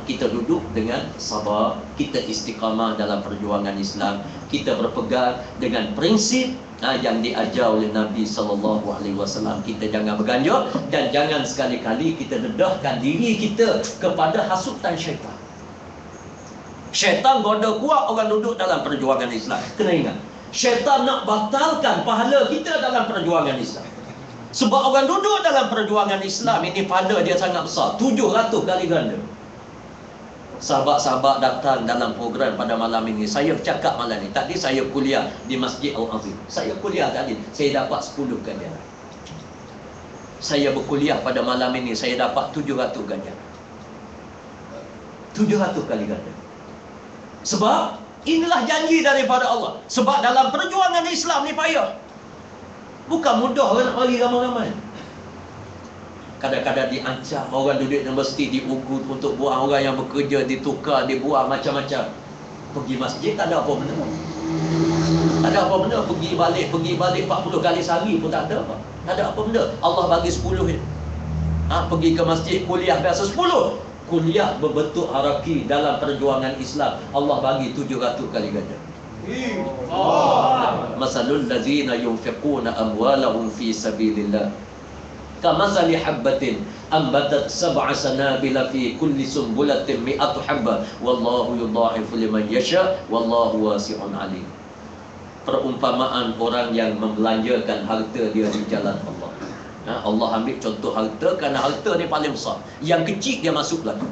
S2: kita duduk dengan sabar, kita istiqamah dalam perjuangan Islam, kita berpegang dengan prinsip yang diajar oleh Nabi SAW. Kita jangan berganjur dan jangan sekali-kali kita dedahkan diri kita kepada hasutan syaitan. Syaitan goda kuat orang duduk dalam perjuangan Islam. Kena ingat, syaitan nak batalkan pahala kita dalam perjuangan Islam. Sebab orang duduk dalam perjuangan Islam ini, pahala dia sangat besar, 700 kali ganda. Sahabat-sahabat datang dalam program pada malam ini. Saya cakap malam ni, tadi saya kuliah di Masjid Al-Azim. Saya kuliah tadi, saya dapat 10 ganjaran. Saya berkuliah pada malam ini, saya dapat 700 ganjaran. 700 kali ganda. Sebab inilah janji daripada Allah. Sebab dalam perjuangan Islam ni payah. Bukan mudah nak bagi ramai-ramai. Kadang-kadang diancam, orang duduk universiti diugut untuk buang, orang yang bekerja ditukar, dibuang macam-macam. Pergi masjid tak ada apa benda. Tak ada apa benda, pergi balik 40 kali sehari pun tak ada apa. Tak ada apa benda. Allah bagi 10 je. Pergi ke masjid, kuliah biasa 10. Kuliah berbentuk haraki dalam perjuangan Islam, Allah bagi 700 kali ganda. Masalul ladzina yunfiquna amwalahum fi sabilillah kamasali habbatin ambatat sab'a sanabila fi kulli sumbulatin mi'atu habba wallahu yudha'ifu liman yasha wallahu wasi'un alim. Perumpamaan orang yang membelanjakan harta dia di jalan Allah. Allah ambil contoh harta kerana harta ni paling besar. Yang kecil dia masuk lagi.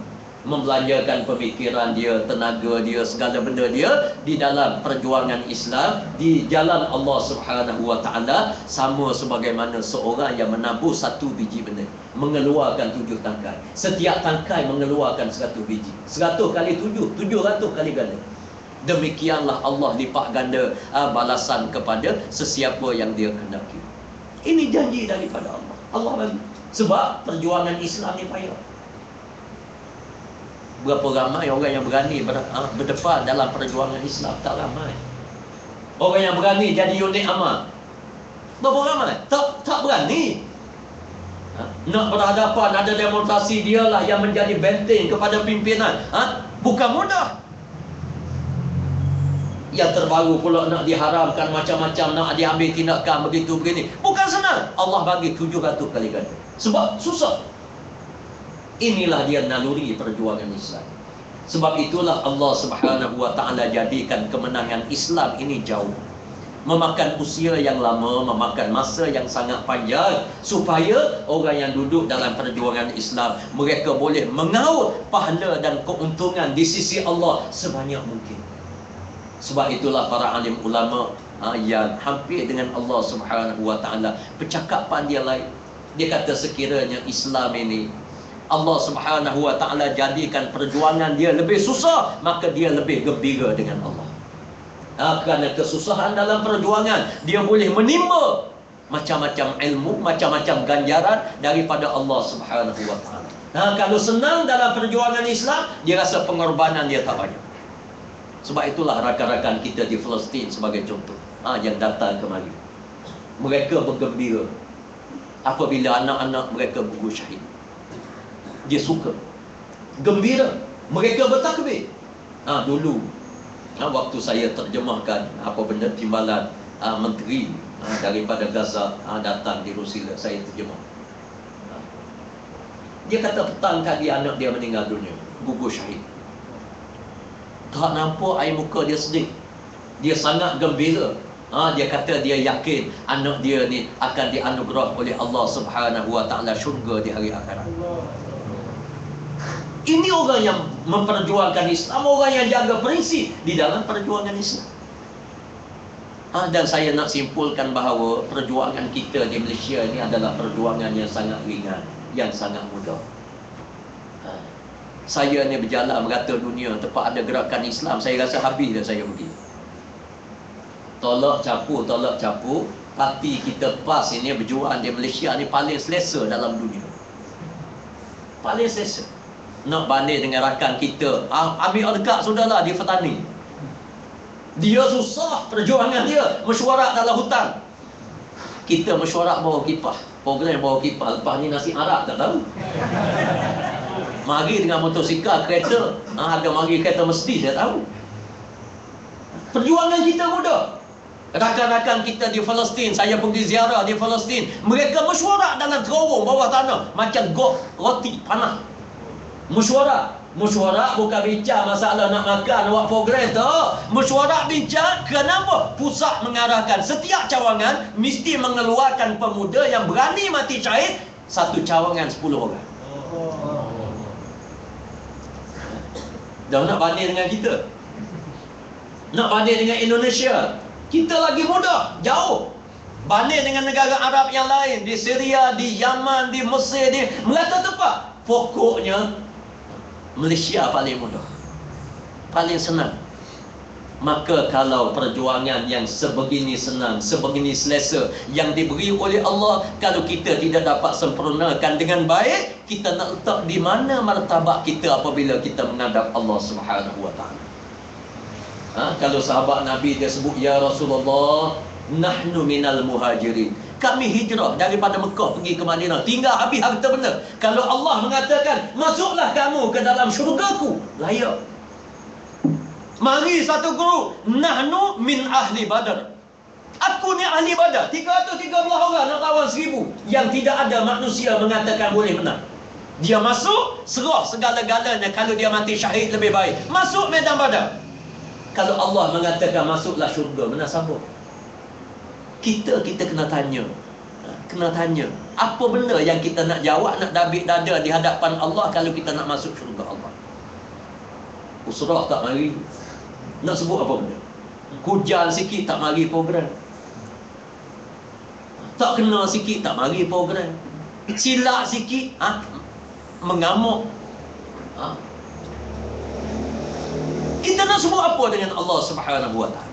S2: Membelanjakan pemikiran dia, tenaga dia, segala benda dia di dalam perjuangan Islam di jalan Allah Subhanahu wa ta'ala, sama sebagaimana seorang yang menabur 1 biji benih mengeluarkan 7 tangkai. Setiap tangkai mengeluarkan 100 biji. 100 kali 7, 700 kali ganda. Demikianlah Allah lipat ganda balasan kepada sesiapa yang dia kehendaki. Ini janji daripada Allah. Allah bagi. Sebab perjuangan Islam ni payah. Berapa ramai orang yang berani berdepan dalam perjuangan Islam? Tak ramai. Orang yang berani jadi unit amal, berapa ramai? Tak berani. Nak berhadapan, ada demonstrasi, dialah yang menjadi benteng kepada pimpinan. Bukan mudah. Yang terbaru pula nak diharamkan macam-macam, nak diambil tindakan begitu begini. Bukan senang. Allah bagi 700 kali ganda. Sebab susah. Inilah dia naluri perjuangan Islam. Sebab itulah Allah Subhanahu wa ta'ala jadikan kemenangan Islam ini jauh, memakan usia yang lama, memakan masa yang sangat panjang, supaya orang yang duduk dalam perjuangan Islam, mereka boleh mengaut pahala dan keuntungan di sisi Allah sebanyak mungkin. Sebab itulah para alim ulama yang hampir dengan Allah Subhanahu wa ta'ala, percakapan dia lain. Dia kata sekiranya Islam ini Allah Subhanahu wa ta'ala jadikan perjuangan dia lebih susah, maka dia lebih gembira dengan Allah. Kerana kesusahan dalam perjuangan, dia boleh menimba macam-macam ilmu, macam-macam ganjaran daripada Allah Subhanahu wa ta'ala. Kalau senang dalam perjuangan Islam, dia rasa pengorbanan dia tak banyak. Sebab itulah rakan-rakan kita di Palestin sebagai contoh, yang datang kemari. Mereka bergembira apabila anak-anak mereka gugur syahid. Dia suka, gembira, mereka bertakbir. Dulu waktu saya terjemahkan apa benda timbalan menteri daripada Gaza datang di Rusila, saya terjemah. Dia kata petang kali anak dia meninggal dunia, gugur syahid. Tak nampak air muka dia sedih. Dia sangat gembira. Dia kata dia yakin anak dia ni akan dianugerah oleh Allah Subhanahu wa ta'ala syurga di hari akhirat. Ini orang yang memperjuangkan Islam, orang yang jaga prinsip di dalam perjuangan Islam. Dan saya nak simpulkan bahawa perjuangan kita di Malaysia ini adalah perjuangan yang sangat ringan, yang sangat mudah. Saya ni berjalan merata dunia, tempat ada gerakan Islam, saya rasa habis dah saya pergi. Tolak capur, parti kita PAS ini berjuang di Malaysia ni paling selesa dalam dunia. Paling selesa. Nak banding dengan rakan kita, ambil dekat sudahlah di Fatani. Dia susah perjuangan dia, mesyuarat dalam hutan. Kita mesyuarat bawa kipas, program bawa kipas. Lepas ni nasi Arab tak tahu. Mari dengan motosikal, kereta, ada mari kereta mesti saya tahu. Perjuangan kita mudah. Rakan-rakan kita di Palestin, saya pergi ziarah di Palestin, mereka mesyuarat dalam terowong bawah tanah macam gok roti panas. Mesyuarat bukan bincang masalah nak makan, buat program tu. Mesyuarat bincang kenapa pusat mengarahkan setiap cawangan mesti mengeluarkan pemuda yang berani mati syahid. Satu cawangan 10 orang. Dah nak banding dengan kita, nak banding dengan Indonesia, kita lagi mudah, jauh. Banding dengan negara Arab yang lain, di Syria, di Yaman, di Mesir, di merata tempat. Pokoknya Malaysia paling mudah, paling senang. Maka kalau perjuangan yang sebegini senang, sebegini selesa yang diberi oleh Allah, kalau kita tidak dapat sempurnakan dengan baik, kita nak letak di mana martabat kita apabila kita menghadap Allah Subhanahu wa taala. Kalau sahabat Nabi dia sebut, ya Rasulullah, nahnu minal muhajirin, kami hijrah daripada Mekah pergi ke Madinah, tinggal habis harta benda. Kalau Allah mengatakan masuklah kamu ke dalam syurgaku, layak. Mari satu guru, nahnu min ahli Badar, aku ni ahli Badar. 313 orang nak lawan 1000, yang tidak ada manusia mengatakan boleh menang. Dia masuk, serah segala-galanya. Kalau dia mati syahid lebih baik. Masuk medan Badar. Kalau Allah mengatakan masuklah syurga, mana sanggup? Kita kena tanya. Kena tanya, apa benda yang kita nak jawab, nak dabik dada di hadapan Allah kalau kita nak masuk syurga Allah? Usrah tak mari. Nak sebut apa benda? Hujan sikit tak mari program. Tak kena sikit tak mari program. Silap sikit mengamuk. Kita nak sebut apa dengan Allah Subhanahu wa taala?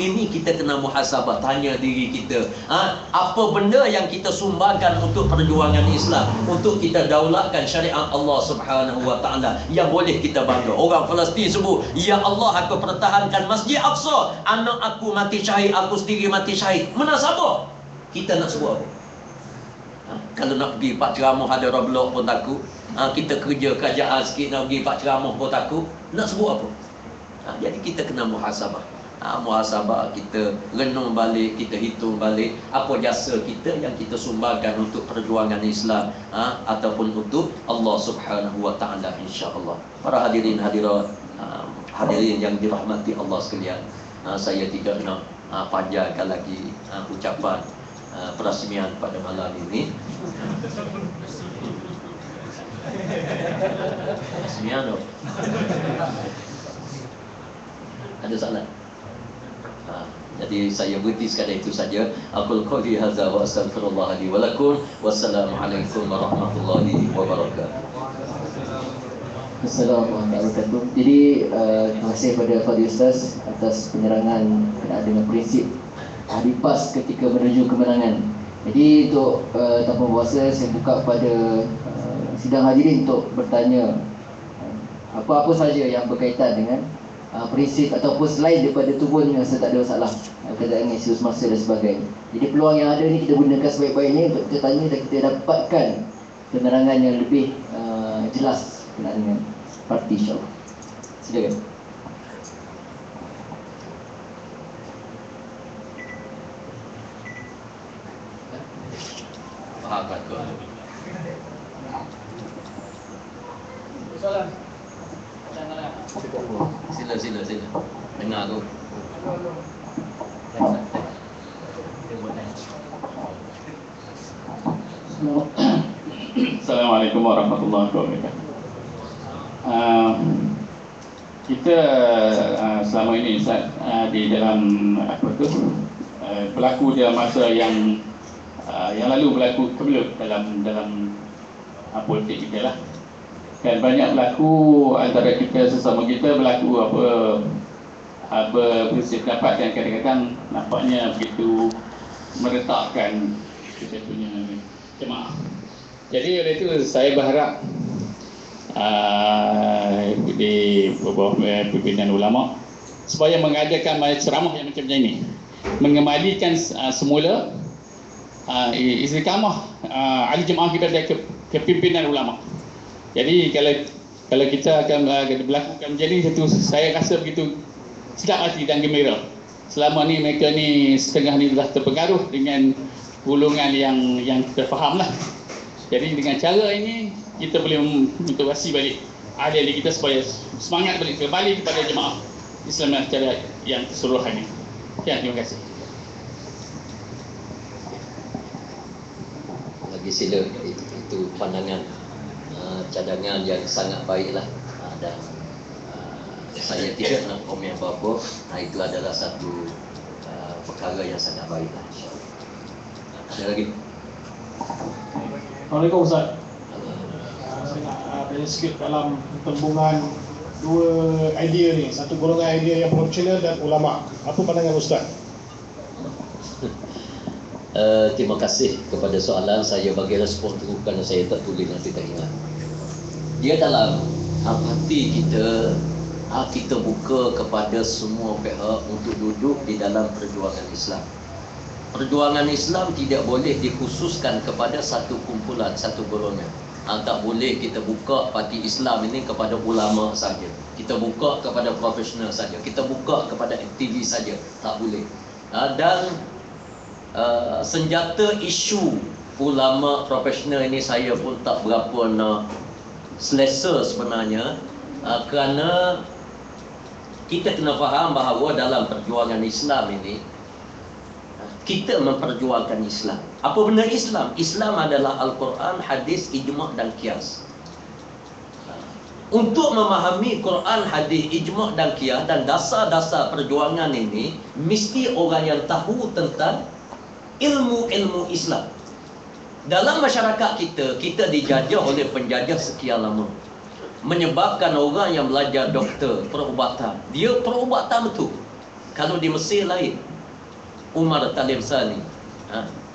S2: Ini kita kena muhasabah, tanya diri kita. Apa benda yang kita sumbangkan untuk perjuangan Islam, untuk kita daulatkan syariat Allah Subhanahu wa taala yang boleh kita bangga. Orang Palestin sebut, ya Allah, aku pertahankan Masjid Aqsa, anak aku mati syahid, aku sendiri mati syahid. Mana sabar? Kita nak sebut apa? Kalau nak pergi pak ceramah ada orang blok pun takut. Kita kerja kerajaan sikit nak pergi pak ceramah pun takut. Nak sebut apa? Jadi kita kena muhasabah. Muhasabah, kita renung balik, kita hitung balik apa jasa kita yang kita sumbangkan untuk perjuangan Islam ataupun untuk Allah Subhanahu wa taala, insya-Allah. Para hadirin hadirat, hadirin yang dirahmati Allah sekalian, saya tidak nak panjangkan lagi ucapan perasmian pada malam ini. Perasmian tu ada salah. Jadi saya berhenti sekadar itu saja. Aqul qouli hadza wa astaghfirullah li wa lakum. Wassalamualaikum warahmatullahi wabarakatuh.
S1: Assalamualaikum warahmatullahi wabarakatuh. Jadi terima kasih kepada Fadil Ustaz atas penerangan berkenaan dengan prinsip ahli PAS ketika menuju kemenangan. Jadi untuk tanpa berpuasa, saya buka pada sidang hadirin untuk bertanya apa-apa saja yang berkaitan dengan prinsip ataupun selain daripada turun yang saya tak ada masalah berkaitan dengan isu semasa dan sebagainya. Jadi peluang yang ada ni kita gunakan sebaik-baiknya untuk kita tanya dan kita dapatkan penerangan yang lebih jelas berkenaan dengan parti, insyaAllah. Silakan.
S2: Faham tak kau?
S3: Soalan.
S2: Sila. Dengar tu.
S4: Assalamualaikum warahmatullahi wabarakatuh.
S3: kita selama ini Ustaz, di dalam berlaku dalam masa yang lalu berlaku kebelut dalam politik kita lah, dan banyak berlaku antara kita sesama kita berlaku bersih pendapat yang kadang-kadang nampaknya begitu meretakkan kita punya jemaah. Jadi oleh itu saya berharap di bawah pimpinan ulama supaya mengadakan ceramah yang macam ini, mengembalikan semula istiqamah ahli jemaah kita ke pimpinan ulama. Jadi kalau kita akan berlakukan menjadi satu, saya rasa begitu sedap hati dan gembira. Selama ni mereka ni setengah ni telah terpengaruh dengan golongan yang kita faham lah. Jadi dengan cara ini kita boleh motivasi balik ahli-ahli kita supaya semangat balik kembali kepada jemaah Islam secara yang keseluruhannya. Ya, terima kasih.
S2: Lagi sila, itu pandangan cadangan yang sangat baiklah, dan saya tidak nak komen apa-apa. Itu adalah satu perkara yang sangat baiklah, insya-Allah. Ada lagi?
S4: Assalamualaikum Ustaz. Saya nak tanya sikit dalam tembungan dua idea ni, satu golongan idea yang profesional dan ulama. Apa pandangan Ustaz?
S2: Terima kasih kepada soalan. Saya bagi respon dulu kerana saya tak tulis, nanti tak ingat. Dia dalam hati kita, kita buka kepada semua pihak untuk duduk di dalam perjuangan Islam. Perjuangan Islam tidak boleh dikhususkan kepada satu kumpulan, satu golongan. Tak boleh kita buka parti Islam ini kepada ulama saja, kita buka kepada profesional saja, kita buka kepada aktivis saja. Tak boleh. Dan senjata isu ulama profesional ini saya pun tak berapa nak selesa sebenarnya, kerana kita kena faham bahawa dalam perjuangan Islam ini kita memperjuangkan Islam. Apa benda Islam? Islam adalah Al-Quran, hadis, ijma' dan qiyas. Untuk memahami Quran, hadis, ijma' dan qiyas dan dasar-dasar perjuangan ini, mesti orang yang tahu tentang ilmu-ilmu Islam. Dalam masyarakat kita, kita dijajah oleh penjajah sekian lama, menyebabkan orang yang belajar doktor, perubatan, dia perubatan betul. Kalau di Mesir lain, Umar Talim Sani,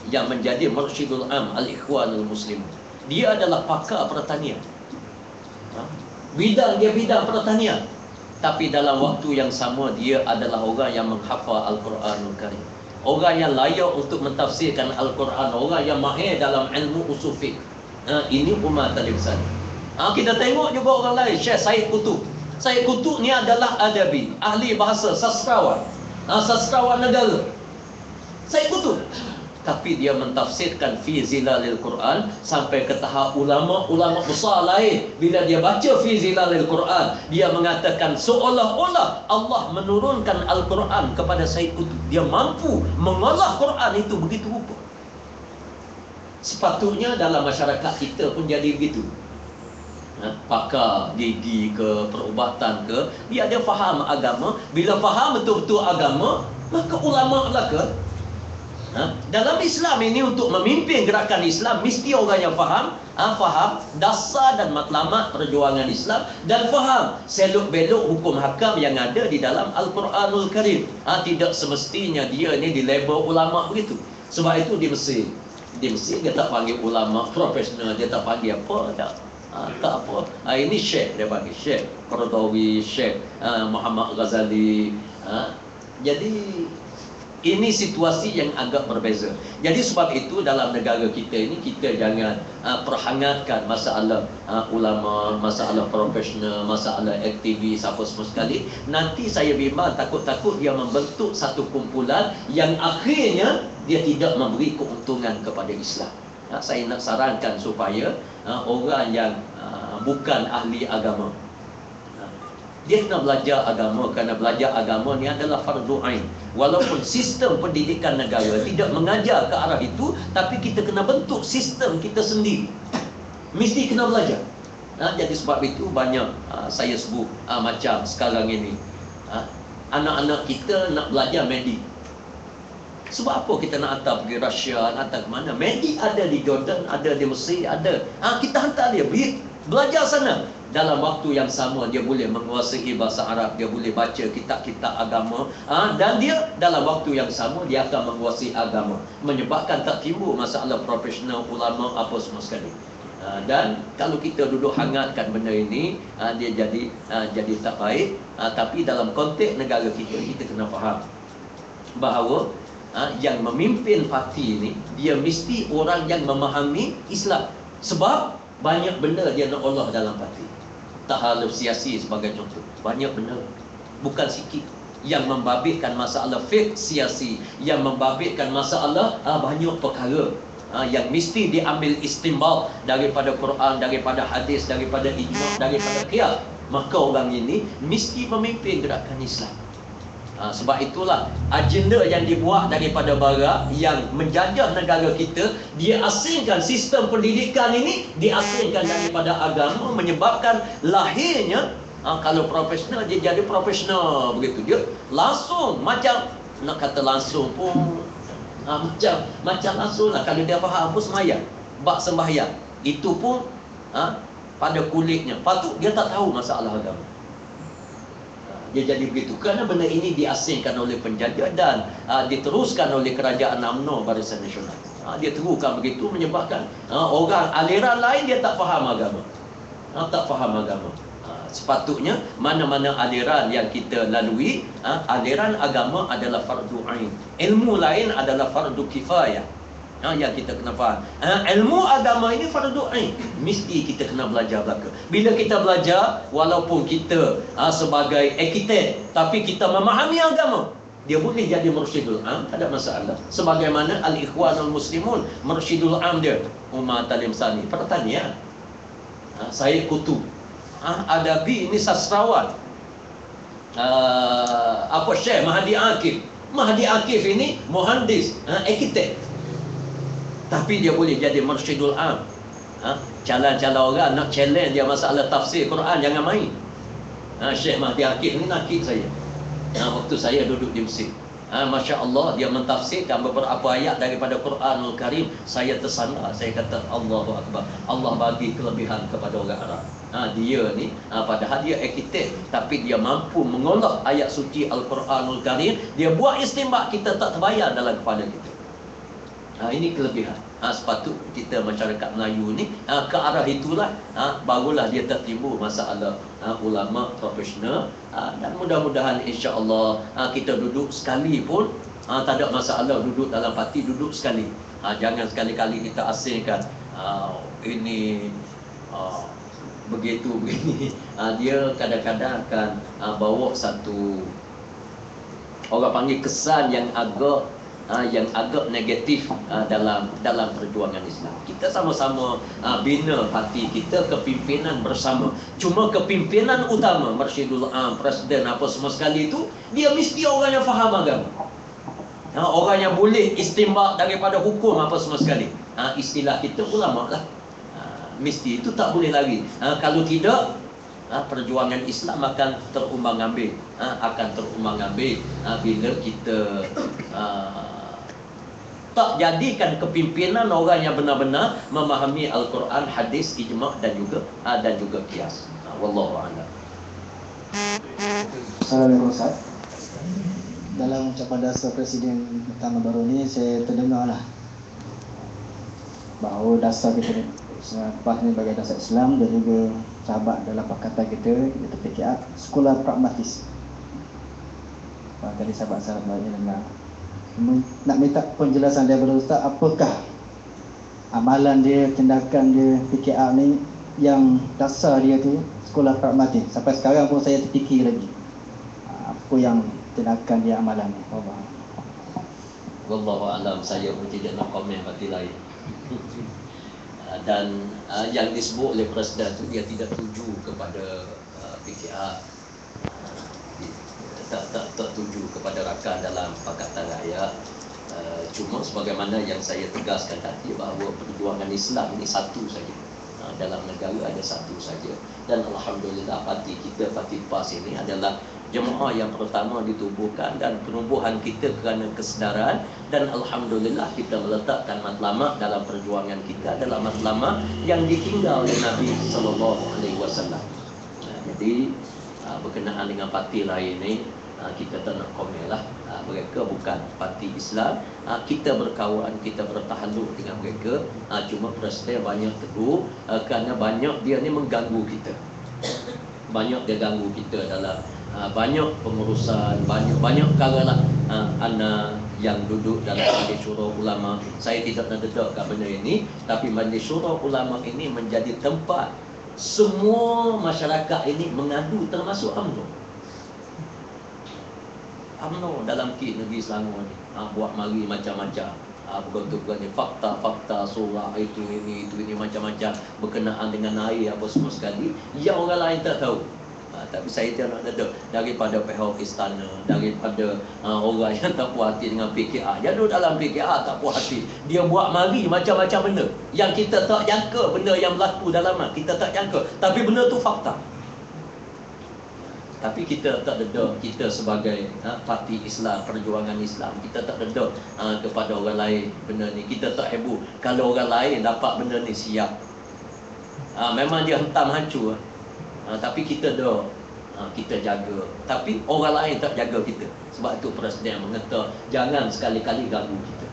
S2: yang menjadi Mursyidul Am Al-Ikhwanul Muslim, dia adalah pakar pertanian. Dia bidang pertanian. Tapi dalam waktu yang sama, dia adalah orang yang menghafal Al-Quranul Karim, orang yang layak untuk mentafsirkan Al-Quran, orang yang mahir dalam ilmu usul fiqh. Ini Umar Talim Sani. Kita tengok juga orang lain, Syekh Said Qutub. Said Qutub ni adalah adabi, ahli bahasa, sastrawan, sastrawan negara. Said Qutub. Tapi dia mentafsirkan fi zilalil Quran sampai ke tahap ulama-ulama besar lain, bila dia baca fi zilalil Quran, dia mengatakan seolah-olah Allah menurunkan Al-Quran kepada Said Qutub. Dia mampu mengolah Quran itu begitu rupa. Sepatutnya dalam masyarakat kita pun jadi begitu. Pakar gigi ke, perubatan ke, dia ada faham agama. Bila faham betul-betul agama, maka ulama belaka. Dalam Islam ini, untuk memimpin gerakan Islam, mesti orang yang faham dasar dan matlamat perjuangan Islam, dan faham selok-belok hukum hakam yang ada di dalam Al-Quranul Karim. Tidak semestinya dia ni dilabel ulama begitu. Sebab itu di Mesir dia tak panggil ulama profesional, dia tak panggil apa, tak apa. Ini Syekh, dia panggil Syekh Qaradawi, Syekh Muhammad Ghazali. Jadi ini situasi yang agak berbeza. Jadi sebab itu dalam negara kita ini, kita jangan perhangatkan masalah ulama, masalah profesional, masalah aktivis apa semua sekali. Nanti saya bimbang, takut-takut dia membentuk satu kumpulan yang akhirnya dia tidak memberi keuntungan kepada Islam. Saya nak sarankan supaya orang yang bukan ahli agama, dia kena belajar agama, kerana belajar agama ni adalah fardu ain. Walaupun sistem pendidikan negara tidak mengajar ke arah itu, tapi kita kena bentuk sistem kita sendiri. Mesti kena belajar. Jadi sebab itu banyak saya sebut macam sekarang ini anak-anak kita nak belajar medik. Sebab apa kita nak hantar pergi Russia, nak hantar ke mana? Medik ada di Jordan, ada di Mesir, ada. Kita hantar dia pergi belajar sana. Dalam waktu yang sama dia boleh menguasai bahasa Arab, dia boleh baca kitab-kitab agama, dan dia dalam waktu yang sama dia akan menguasai agama, menyebabkan tak timbul masalah profesional ulama apa semua sekali. Dan kalau kita duduk hangatkan benda ini, dia jadi tak baik. Tapi dalam konteks negara kita kena faham bahawa yang memimpin parti ini dia mesti orang yang memahami Islam. Sebab banyak benda dia nak olah dalam parti. Tahaluf siasi sebagai contoh, banyak benda, bukan sikit, yang membabitkan masalah fiqh siasi, yang membabitkan masalah banyak perkara yang mesti diambil istinbat daripada Quran, daripada hadis, daripada ijma', daripada qiyas. Maka orang ini mesti memimpin gerakan Islam. Sebab itulah agenda yang dibuat daripada barat yang menjajah negara kita, dia asingkan sistem pendidikan ini, diasingkan daripada agama, menyebabkan lahirnya kalau profesional dia jadi profesional begitu, dia langsung macam nak kata langsung pun macam langsung lah, kalau dia faham pun sembahyang, bab sembahyang itu pun pada kulitnya, patut dia tak tahu masalah agama. Dia jadi begitu kerana benda ini diasingkan oleh penjajah dan diteruskan oleh kerajaan UMNO Barisan Nasional. Dia teruskan begitu menyebabkan orang aliran lain dia tak faham agama. Tak faham agama. Sepatutnya mana-mana aliran yang kita lalui, aliran agama adalah fardu ain. Ilmu lain adalah fardu kifayah. Yang kita kena faham. Ilmu agama ini fardu ain. Mesti kita kena belajar belaka. Bila kita belajar, walaupun kita sebagai arkitek, tapi kita memahami agama, dia boleh jadi mursyidul am, tak ada masalah. Sebagaimana Al-Ikhwanul Muslimun, mursyidul am dia Umar Talim Sani, pertanian. Saya kutu. Adabi ini sastrawan. Syekh Mahdi Akif. Mahdi Akif ini muhandis, arkitek. Tapi dia boleh jadi mursyidul am. Calon-calon orang nak challenge dia masalah tafsir Quran, jangan main. Syekh Mahdi Akif ni nakik saya. Waktu saya duduk di Mesir, Masya Allah, dia mentafsirkan beberapa ayat daripada Quranul Karim. Saya tersandar, saya kata Allahu Akbar, Allah bagi kelebihan kepada orang Arab. Dia ni padahal dia arkitek, tapi dia mampu mengolah ayat suci Al-Quranul Karim. Dia buat istinbat kita tak terbayar dalam kepala kita. Ini kelebihan. Sepatut kita masyarakat Melayu ni ke arah itulah, barulah dia tertimbul masalah ulama profesional. Dan mudah-mudahan insya-Allah kita duduk sekali pun tak ada masalah, duduk dalam parti duduk sekali. Jangan sekali-kali kita asingkan ini begitu begini. Dia kadang-kadang akan bawa satu, orang panggil, kesan yang agak negatif dalam perjuangan Islam. Kita sama-sama bina parti kita, kepimpinan bersama. Cuma kepimpinan utama, Mursyidul Am, presiden apa semua sekali itu, dia mesti orang yang faham agama. Orang yang boleh istinbat daripada hukum apa semua sekali. Istilah kita ulama lah. Mesti itu tak boleh lari. Kalau tidak, perjuangan Islam akan terumbang-ambing. Bila kita tak jadikan kepimpinan orang yang benar-benar memahami Al-Quran, hadis, ijma' dan juga qiyas. Wallahu a'lam.
S5: Assalamualaikum Ustaz. Dalam ucapan dasar Presiden pertama baru ni, saya terdengarlah bahawa dasar kita ni, PAS ni bagi dasar Islam dan juga sahabat dalam pakatan kita, iaitu PKR, sekolah pragmatis. Tadi sahabat-sahabat banyak dengar. Nak minta penjelasan daripada Ustaz, apakah amalan dia, tindakan dia PKR ni yang dasar dia tu sekolah pragmatis. Sampai sekarang pun saya terfikir lagi apa yang tindakan dia, amalan ni.
S2: Wallahu a'lam, saya pun tidak nak komen parti lain. Dan yang disebut oleh Presiden itu, dia tidak tuju kepada PKR, tak tuju kepada rakan dalam Pakatan Rakyat. Cuma sebagaimana yang saya tegaskan tadi, bahawa perjuangan Islam ini satu saja. dalam negara ada satu saja. Dan alhamdulillah parti kita, parti PAS ini adalah jemaah yang pertama ditubuhkan dan penubuhan kita kerana kesedaran, dan alhamdulillah kita meletakkan matlamat dalam perjuangan kita adalah matlamat yang ditinggal oleh Nabi sallallahu alaihi wasallam. Jadi berkenaan dengan parti lain ni kita tak nak komen lah. Mereka bukan parti Islam. Kita berkawan, kita bertahaluk dengan mereka. Cuma Presiden banyak tegur kerana banyak dia ni mengganggu kita. Banyak dia ganggu kita dalam banyak pengurusan, banyak perkara lah. Ana yang duduk dalam Majlis Syura Ulama, saya tidak nak dedakkan benda ini, tapi Majlis Syura Ulama ini menjadi tempat semua masyarakat ini mengadu, termasuk UMNO. UMNO dalam kit negeri Selangor ni buat mari macam-macam. Bergantung-gantung fakta-fakta surah itu ini macam-macam berkenaan dengan air apa semua sekali yang orang lain tak tahu. Tapi saya tidak nak dedek daripada pihak istana, daripada orang yang tak puas hati dengan PKR. Dia duduk dalam PKR tak puas hati, dia buat mari macam-macam benda yang kita tak jangka, benda yang berlaku dalam kita tak jangka, tapi benda tu fakta. Tapi kita tak dedek, kita sebagai parti Islam, perjuangan Islam, kita tak dedek kepada orang lain benda ni. Kita tak heboh kalau orang lain dapat benda ni siap. Memang dia hentam hancur, tapi kita dah kita jaga. Tapi orang lain tak jaga kita. Sebab tu Presiden mengata jangan sekali-kali ganggu kita.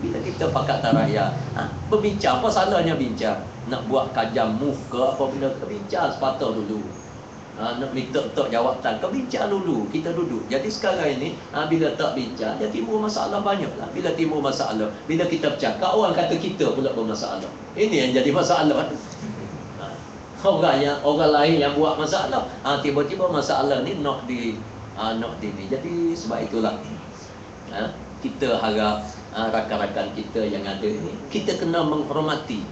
S2: Bila kita Pakatan Rakyat berbincang, apa salahnya bincang? Nak buat kajam move ke apa benda ke, bincang sepatah dulu. Nak minta jawatan, kau bincang dulu, kita duduk. Jadi sekarang ini bila tak bincang, dia timbul masalah banyak lah. Bila timbul masalah, bila kita bercakap, orang kata kita pula bermasalah. Ini yang jadi masalah. Orang lain yang buat masalah, tiba-tiba masalah ni nak di. Jadi sebab itulah kita harap rakan-rakan kita yang ada ni, kita kena menghormati.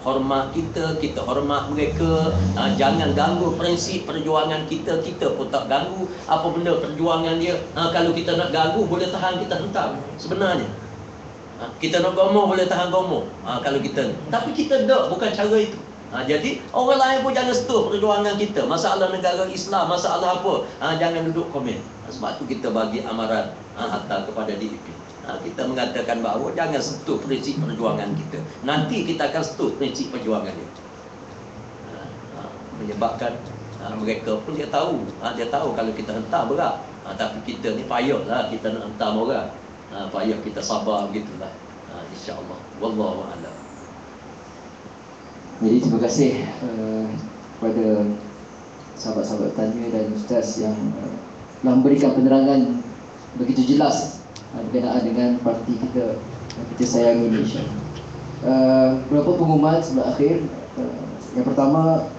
S2: Hormat kita, kita hormat mereka. Jangan ganggu prinsip perjuangan kita, kita pun tak ganggu. Apa benda perjuangan dia, kalau kita nak ganggu boleh tahan, kita hentam sebenarnya. Kita nak gomoh boleh tahan gomoh kalau kita, tapi kita tak, bukan cara itu. Jadi orang lain pun jangan setuh perjuangan kita. Masalah negara Islam, masalah apa, jangan duduk komen. Sebab tu kita bagi amaran hantar kepada DAP. Kita mengatakan bahawa jangan sentuh prinsip perjuangan kita. Nanti kita akan sentuh prinsip perjuangan dia. Menyebabkan mereka pun dia tahu kalau kita hentam berat. Tapi kita ni payahlah kita nak hentam orang. Payah kita sabar begitulah. InsyaAllah. Wallahu a'lam.
S1: Jadi terima kasih kepada sahabat-sahabat tanya dan Ustaz yang telah memberikan penerangan begitu jelas berkenaan dengan parti kita yang kita sayangi ini, insyaAllah. Beberapa pengumuman sebelum akhir. Yang pertama,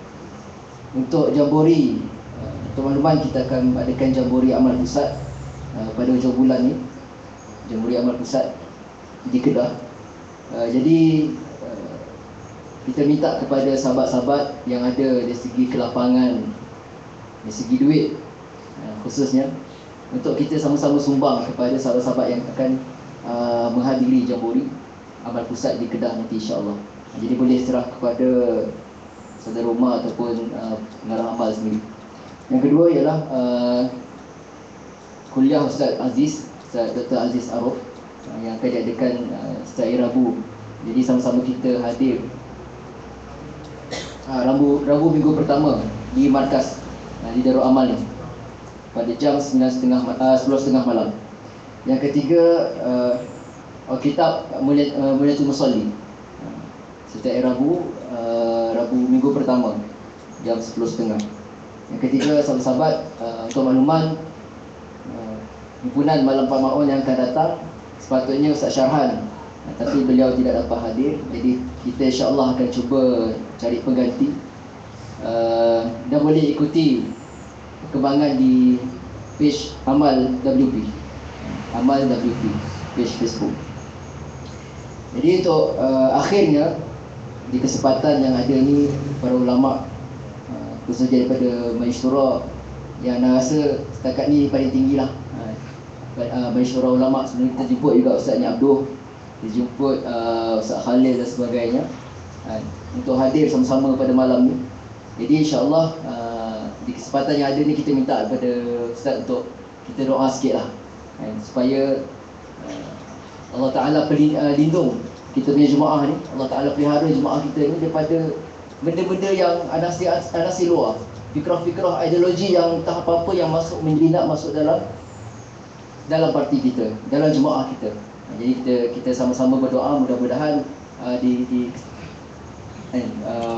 S1: untuk Jambori, untuk makluman kita akan adakan Jambori Amal Pusat pada hujung bulan ni. Jambori Amal Pusat di Kedah. Jadi kita minta kepada sahabat-sahabat yang ada dari segi kelapangan, dari segi duit khususnya, untuk kita sama-sama sumbang kepada sahabat-sahabat yang akan menghadiri Jambori Amal Pusat di Kedah nanti, insyaAllah. Jadi boleh serah kepada saudara rumah ataupun pengarah amal sendiri. Yang kedua ialah kuliah Ustaz Aziz, Ustaz Dr. Aziz Arif, yang akan diadakan setiap hari Rabu. Jadi sama-sama kita hadir Rabu minggu pertama di markas di Darul Amal ni pada jam 10.30 malam. Yang ketiga, kitab Muliatul Musalli setiap hari Rabu minggu pertama jam 10.30. Yang ketiga, sahabat-sahabat, untuk makluman, himpunan Malam Famaun yang akan datang sepatutnya Ustaz Syarhan, tapi beliau tidak dapat hadir. Jadi kita insyaAllah akan cuba cari pengganti. Dan boleh ikuti perkembangan di page Amal WP, Amal WP, page Facebook. Jadi untuk akhirnya, di kesempatan yang ada ni, para ulama khususnya daripada Majlis Syura yang saya rasa setakat ni paling tinggi lah, Majlis Syura Ulama. Sebelum kita jemput juga Ustaz Ni Abdul, dijemput Ustaz Khalil dan sebagainya. untuk hadir sama-sama pada malam ni. Jadi insya-Allah di kesempatan yang ada ni kita minta kepada Ustaz untuk kita doa sikitlah supaya Allah Taala lindung kita punya jemaah ni, Allah Taala pelihara jemaah kita ni daripada benda-benda yang anasi luar, fikrah-fikrah ideologi yang tak apa-apa yang masuk menjelinap masuk dalam parti kita, dalam jemaah kita. Jadi kita sama-sama berdoa mudah-mudahan di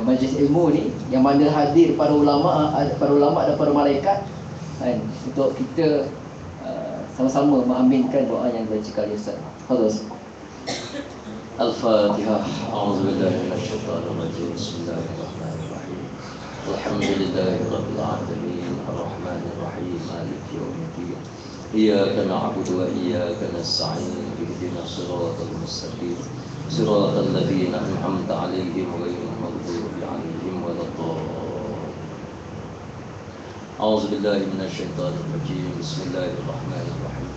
S1: majlis ilmu ni yang mana hadir para ulama dan para malaikat untuk kita sama-sama mengaminkan doa yang dibacakan oleh Ustaz. Fadhil.
S2: Al-Fatihah. A'udzubillahi minasyaitonir rajim. Bismillahirrahmanirrahim. Alhamdulillahirabbil alamin, arrahmanir rahim, maliki yaumiddin. Iyyaka na'budu wa iyyaka nasta'in. Ihdinas siratal mustaqim. Siratal ladzina an'amta 'alaihim ghairil maghdubi 'alaihim waladdallin. A'udzubillahi minasyaitonir rajim. Bismillahirrahmanirrahim.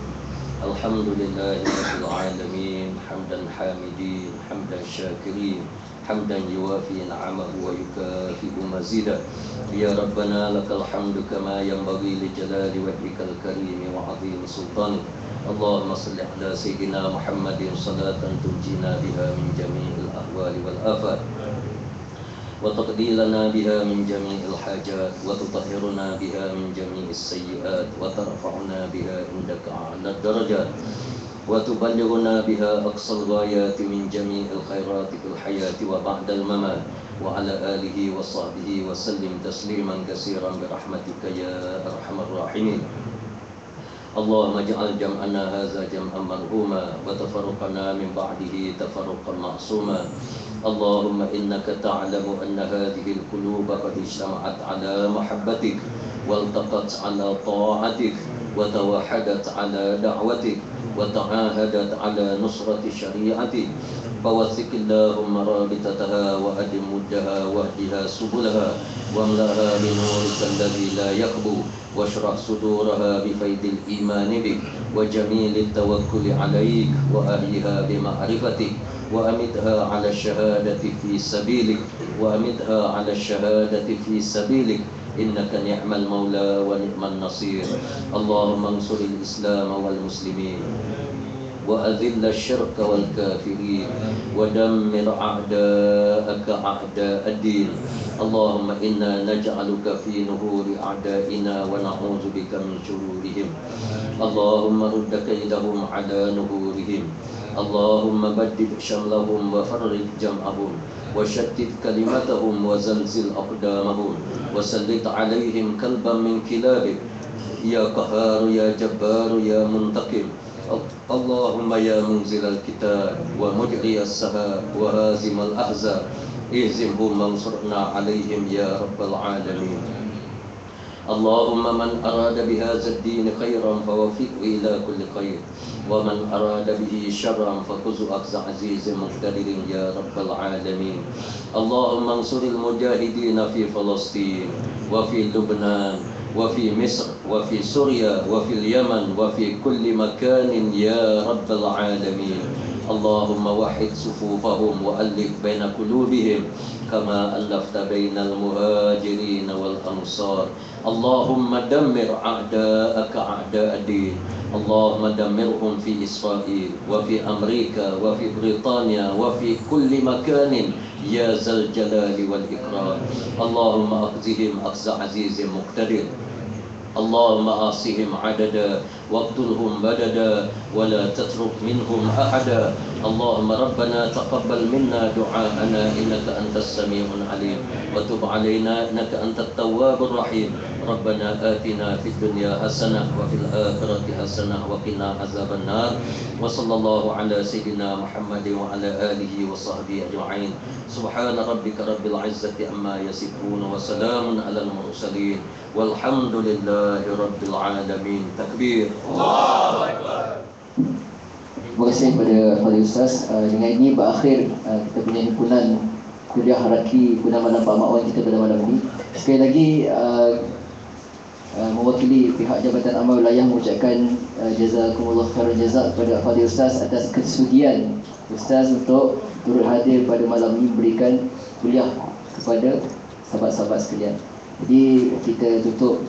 S2: Alhamdulillahi rabbil alamin, hamdan hamidin, hamdan syakirin, hamdan yuwafi ni'amahu wa yukafi'u mazidah. Ya Rabbana lakal hamdu kama yanbaghi li jalali wajhikal karim wa 'azimi sultanik. Allahumma salli ala sayyidina Muhammadin salatan tunjina biha min jami'il ahwali wal afat wa taqdi lana biha min jami'il hajat wa tutahhiruna biha min jami'is sayyi'at wa tarfa'una biha indaka 'ala darajat wa tuballighuna biha aqsal ghayati min jami'il khairati fil hayati wa ba'dal mamat wa ala alihi wa sahbihi wa sallim tasliman katsiran bi rahmatika ya arhamar rahimin. Allahumma ja'al jam'ana hadza jam'an marhuma wa tafarruqana min ba'dihi tafarruqan ma'suma. Allahumma innaka ta'lamu anna hadhihi al-quluba qad ijtama'at 'ala mahabbatik wal taqat 'ala ta'atik wa tawahadat 'ala da'watik wa ta'ahadat 'ala nusrati syari'atik. فوثق اللهم رابطتها وأدم مدها واهدها سبلها واملأها بنورك الذي لا يخبو واشرح صدورها بفيض الإيمان بك وجميل التوكل عليك وأهلها بمعرفتك وأمتها على الشهادة في سبيلك وأمتها على الشهادة في سبيلك إنك نعم المولى ونعم النصير. اللهم انصر الإسلام والمسلمين وأذل الشرك والكافرين ودمر أعداءك أعداء الدين. اللهم إنا نجعلك في نهور أعدائنا ونعوذ بك من شرورهم. اللهم رد كيدهم على نهورهم. اللهم بدد شملهم وفرق جمعهم وشتت كلمتهم وزلزل أقدامهم وسلط عليهم كلبا من كلابك يا قهار يا جبار يا منتقم. اللهم يا منزل الكتاب ومجري السحاب وهازم الأحزاب اهزمهم وانصرنا عليهم يا رب العالمين. اللهم من أراد بهذا الدين خيرا فوفقه إلى كل خير ومن أراد به شرا فخذ أخذ عزيز مقتدر يا رب العالمين. اللهم انصر المجاهدين في فلسطين وفي لبنان وفي مصر وفي سوريا وفي اليمن وفي كل مكان يا رب العالمين. اللهم وحد صفوفهم وألف بين قلوبهم كما ألفت بين المهاجرين والأنصار. اللهم دمر أعداءك أعداء الدين. اللهم دمرهم في إسرائيل وفي أمريكا وفي بريطانيا وفي كل مكان يا ذا الجلال والإكرام. اللهم أخزهم أخذ عزيز مقتدر. اللهم آصهم عددا واقتلهم بددا ولا تترك منهم أحدا. اللهم ربنا تقبل منا دعاءنا إنك أنت السميع العليم وتب علينا إنك أنت التواب الرحيم. ربنا آتنا في الدنيا حسنة وفي الآخرة حسنة وقنا عذاب النار. وصلى الله على سيدنا محمد وعلى آله وصحبه أجمعين. سبحان ربك رب العزة عما يصفون وسلام على المرسلين والحمد لله رب العالمين. Takbir. Allahu Akbar.
S1: Terima kasih kepada Fadil Ustaz. Dengan ini berakhir kita punya himpunan kuliah haraki himpunan malam Pak Makwan kita pada malam ini. Sekali lagi mewakili pihak Jabatan Amal Wilayah mengucapkan jazakumullah khairan jazak kepada Fadil Ustaz atas kesudian Ustaz untuk turut hadir pada malam ini memberikan kuliah kepada sahabat-sahabat sekalian. Jadi kita tutup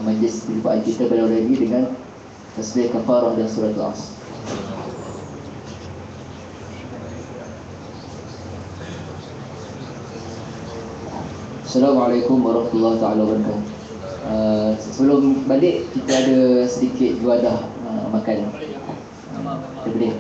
S1: majlis perjumpaan kita pada hari ini dengan tasbih kafarah dan surah Al-Asr. Assalamualaikum warahmatullahi wabarakatuh. Sebelum balik kita ada sedikit juadah makan. Kita boleh.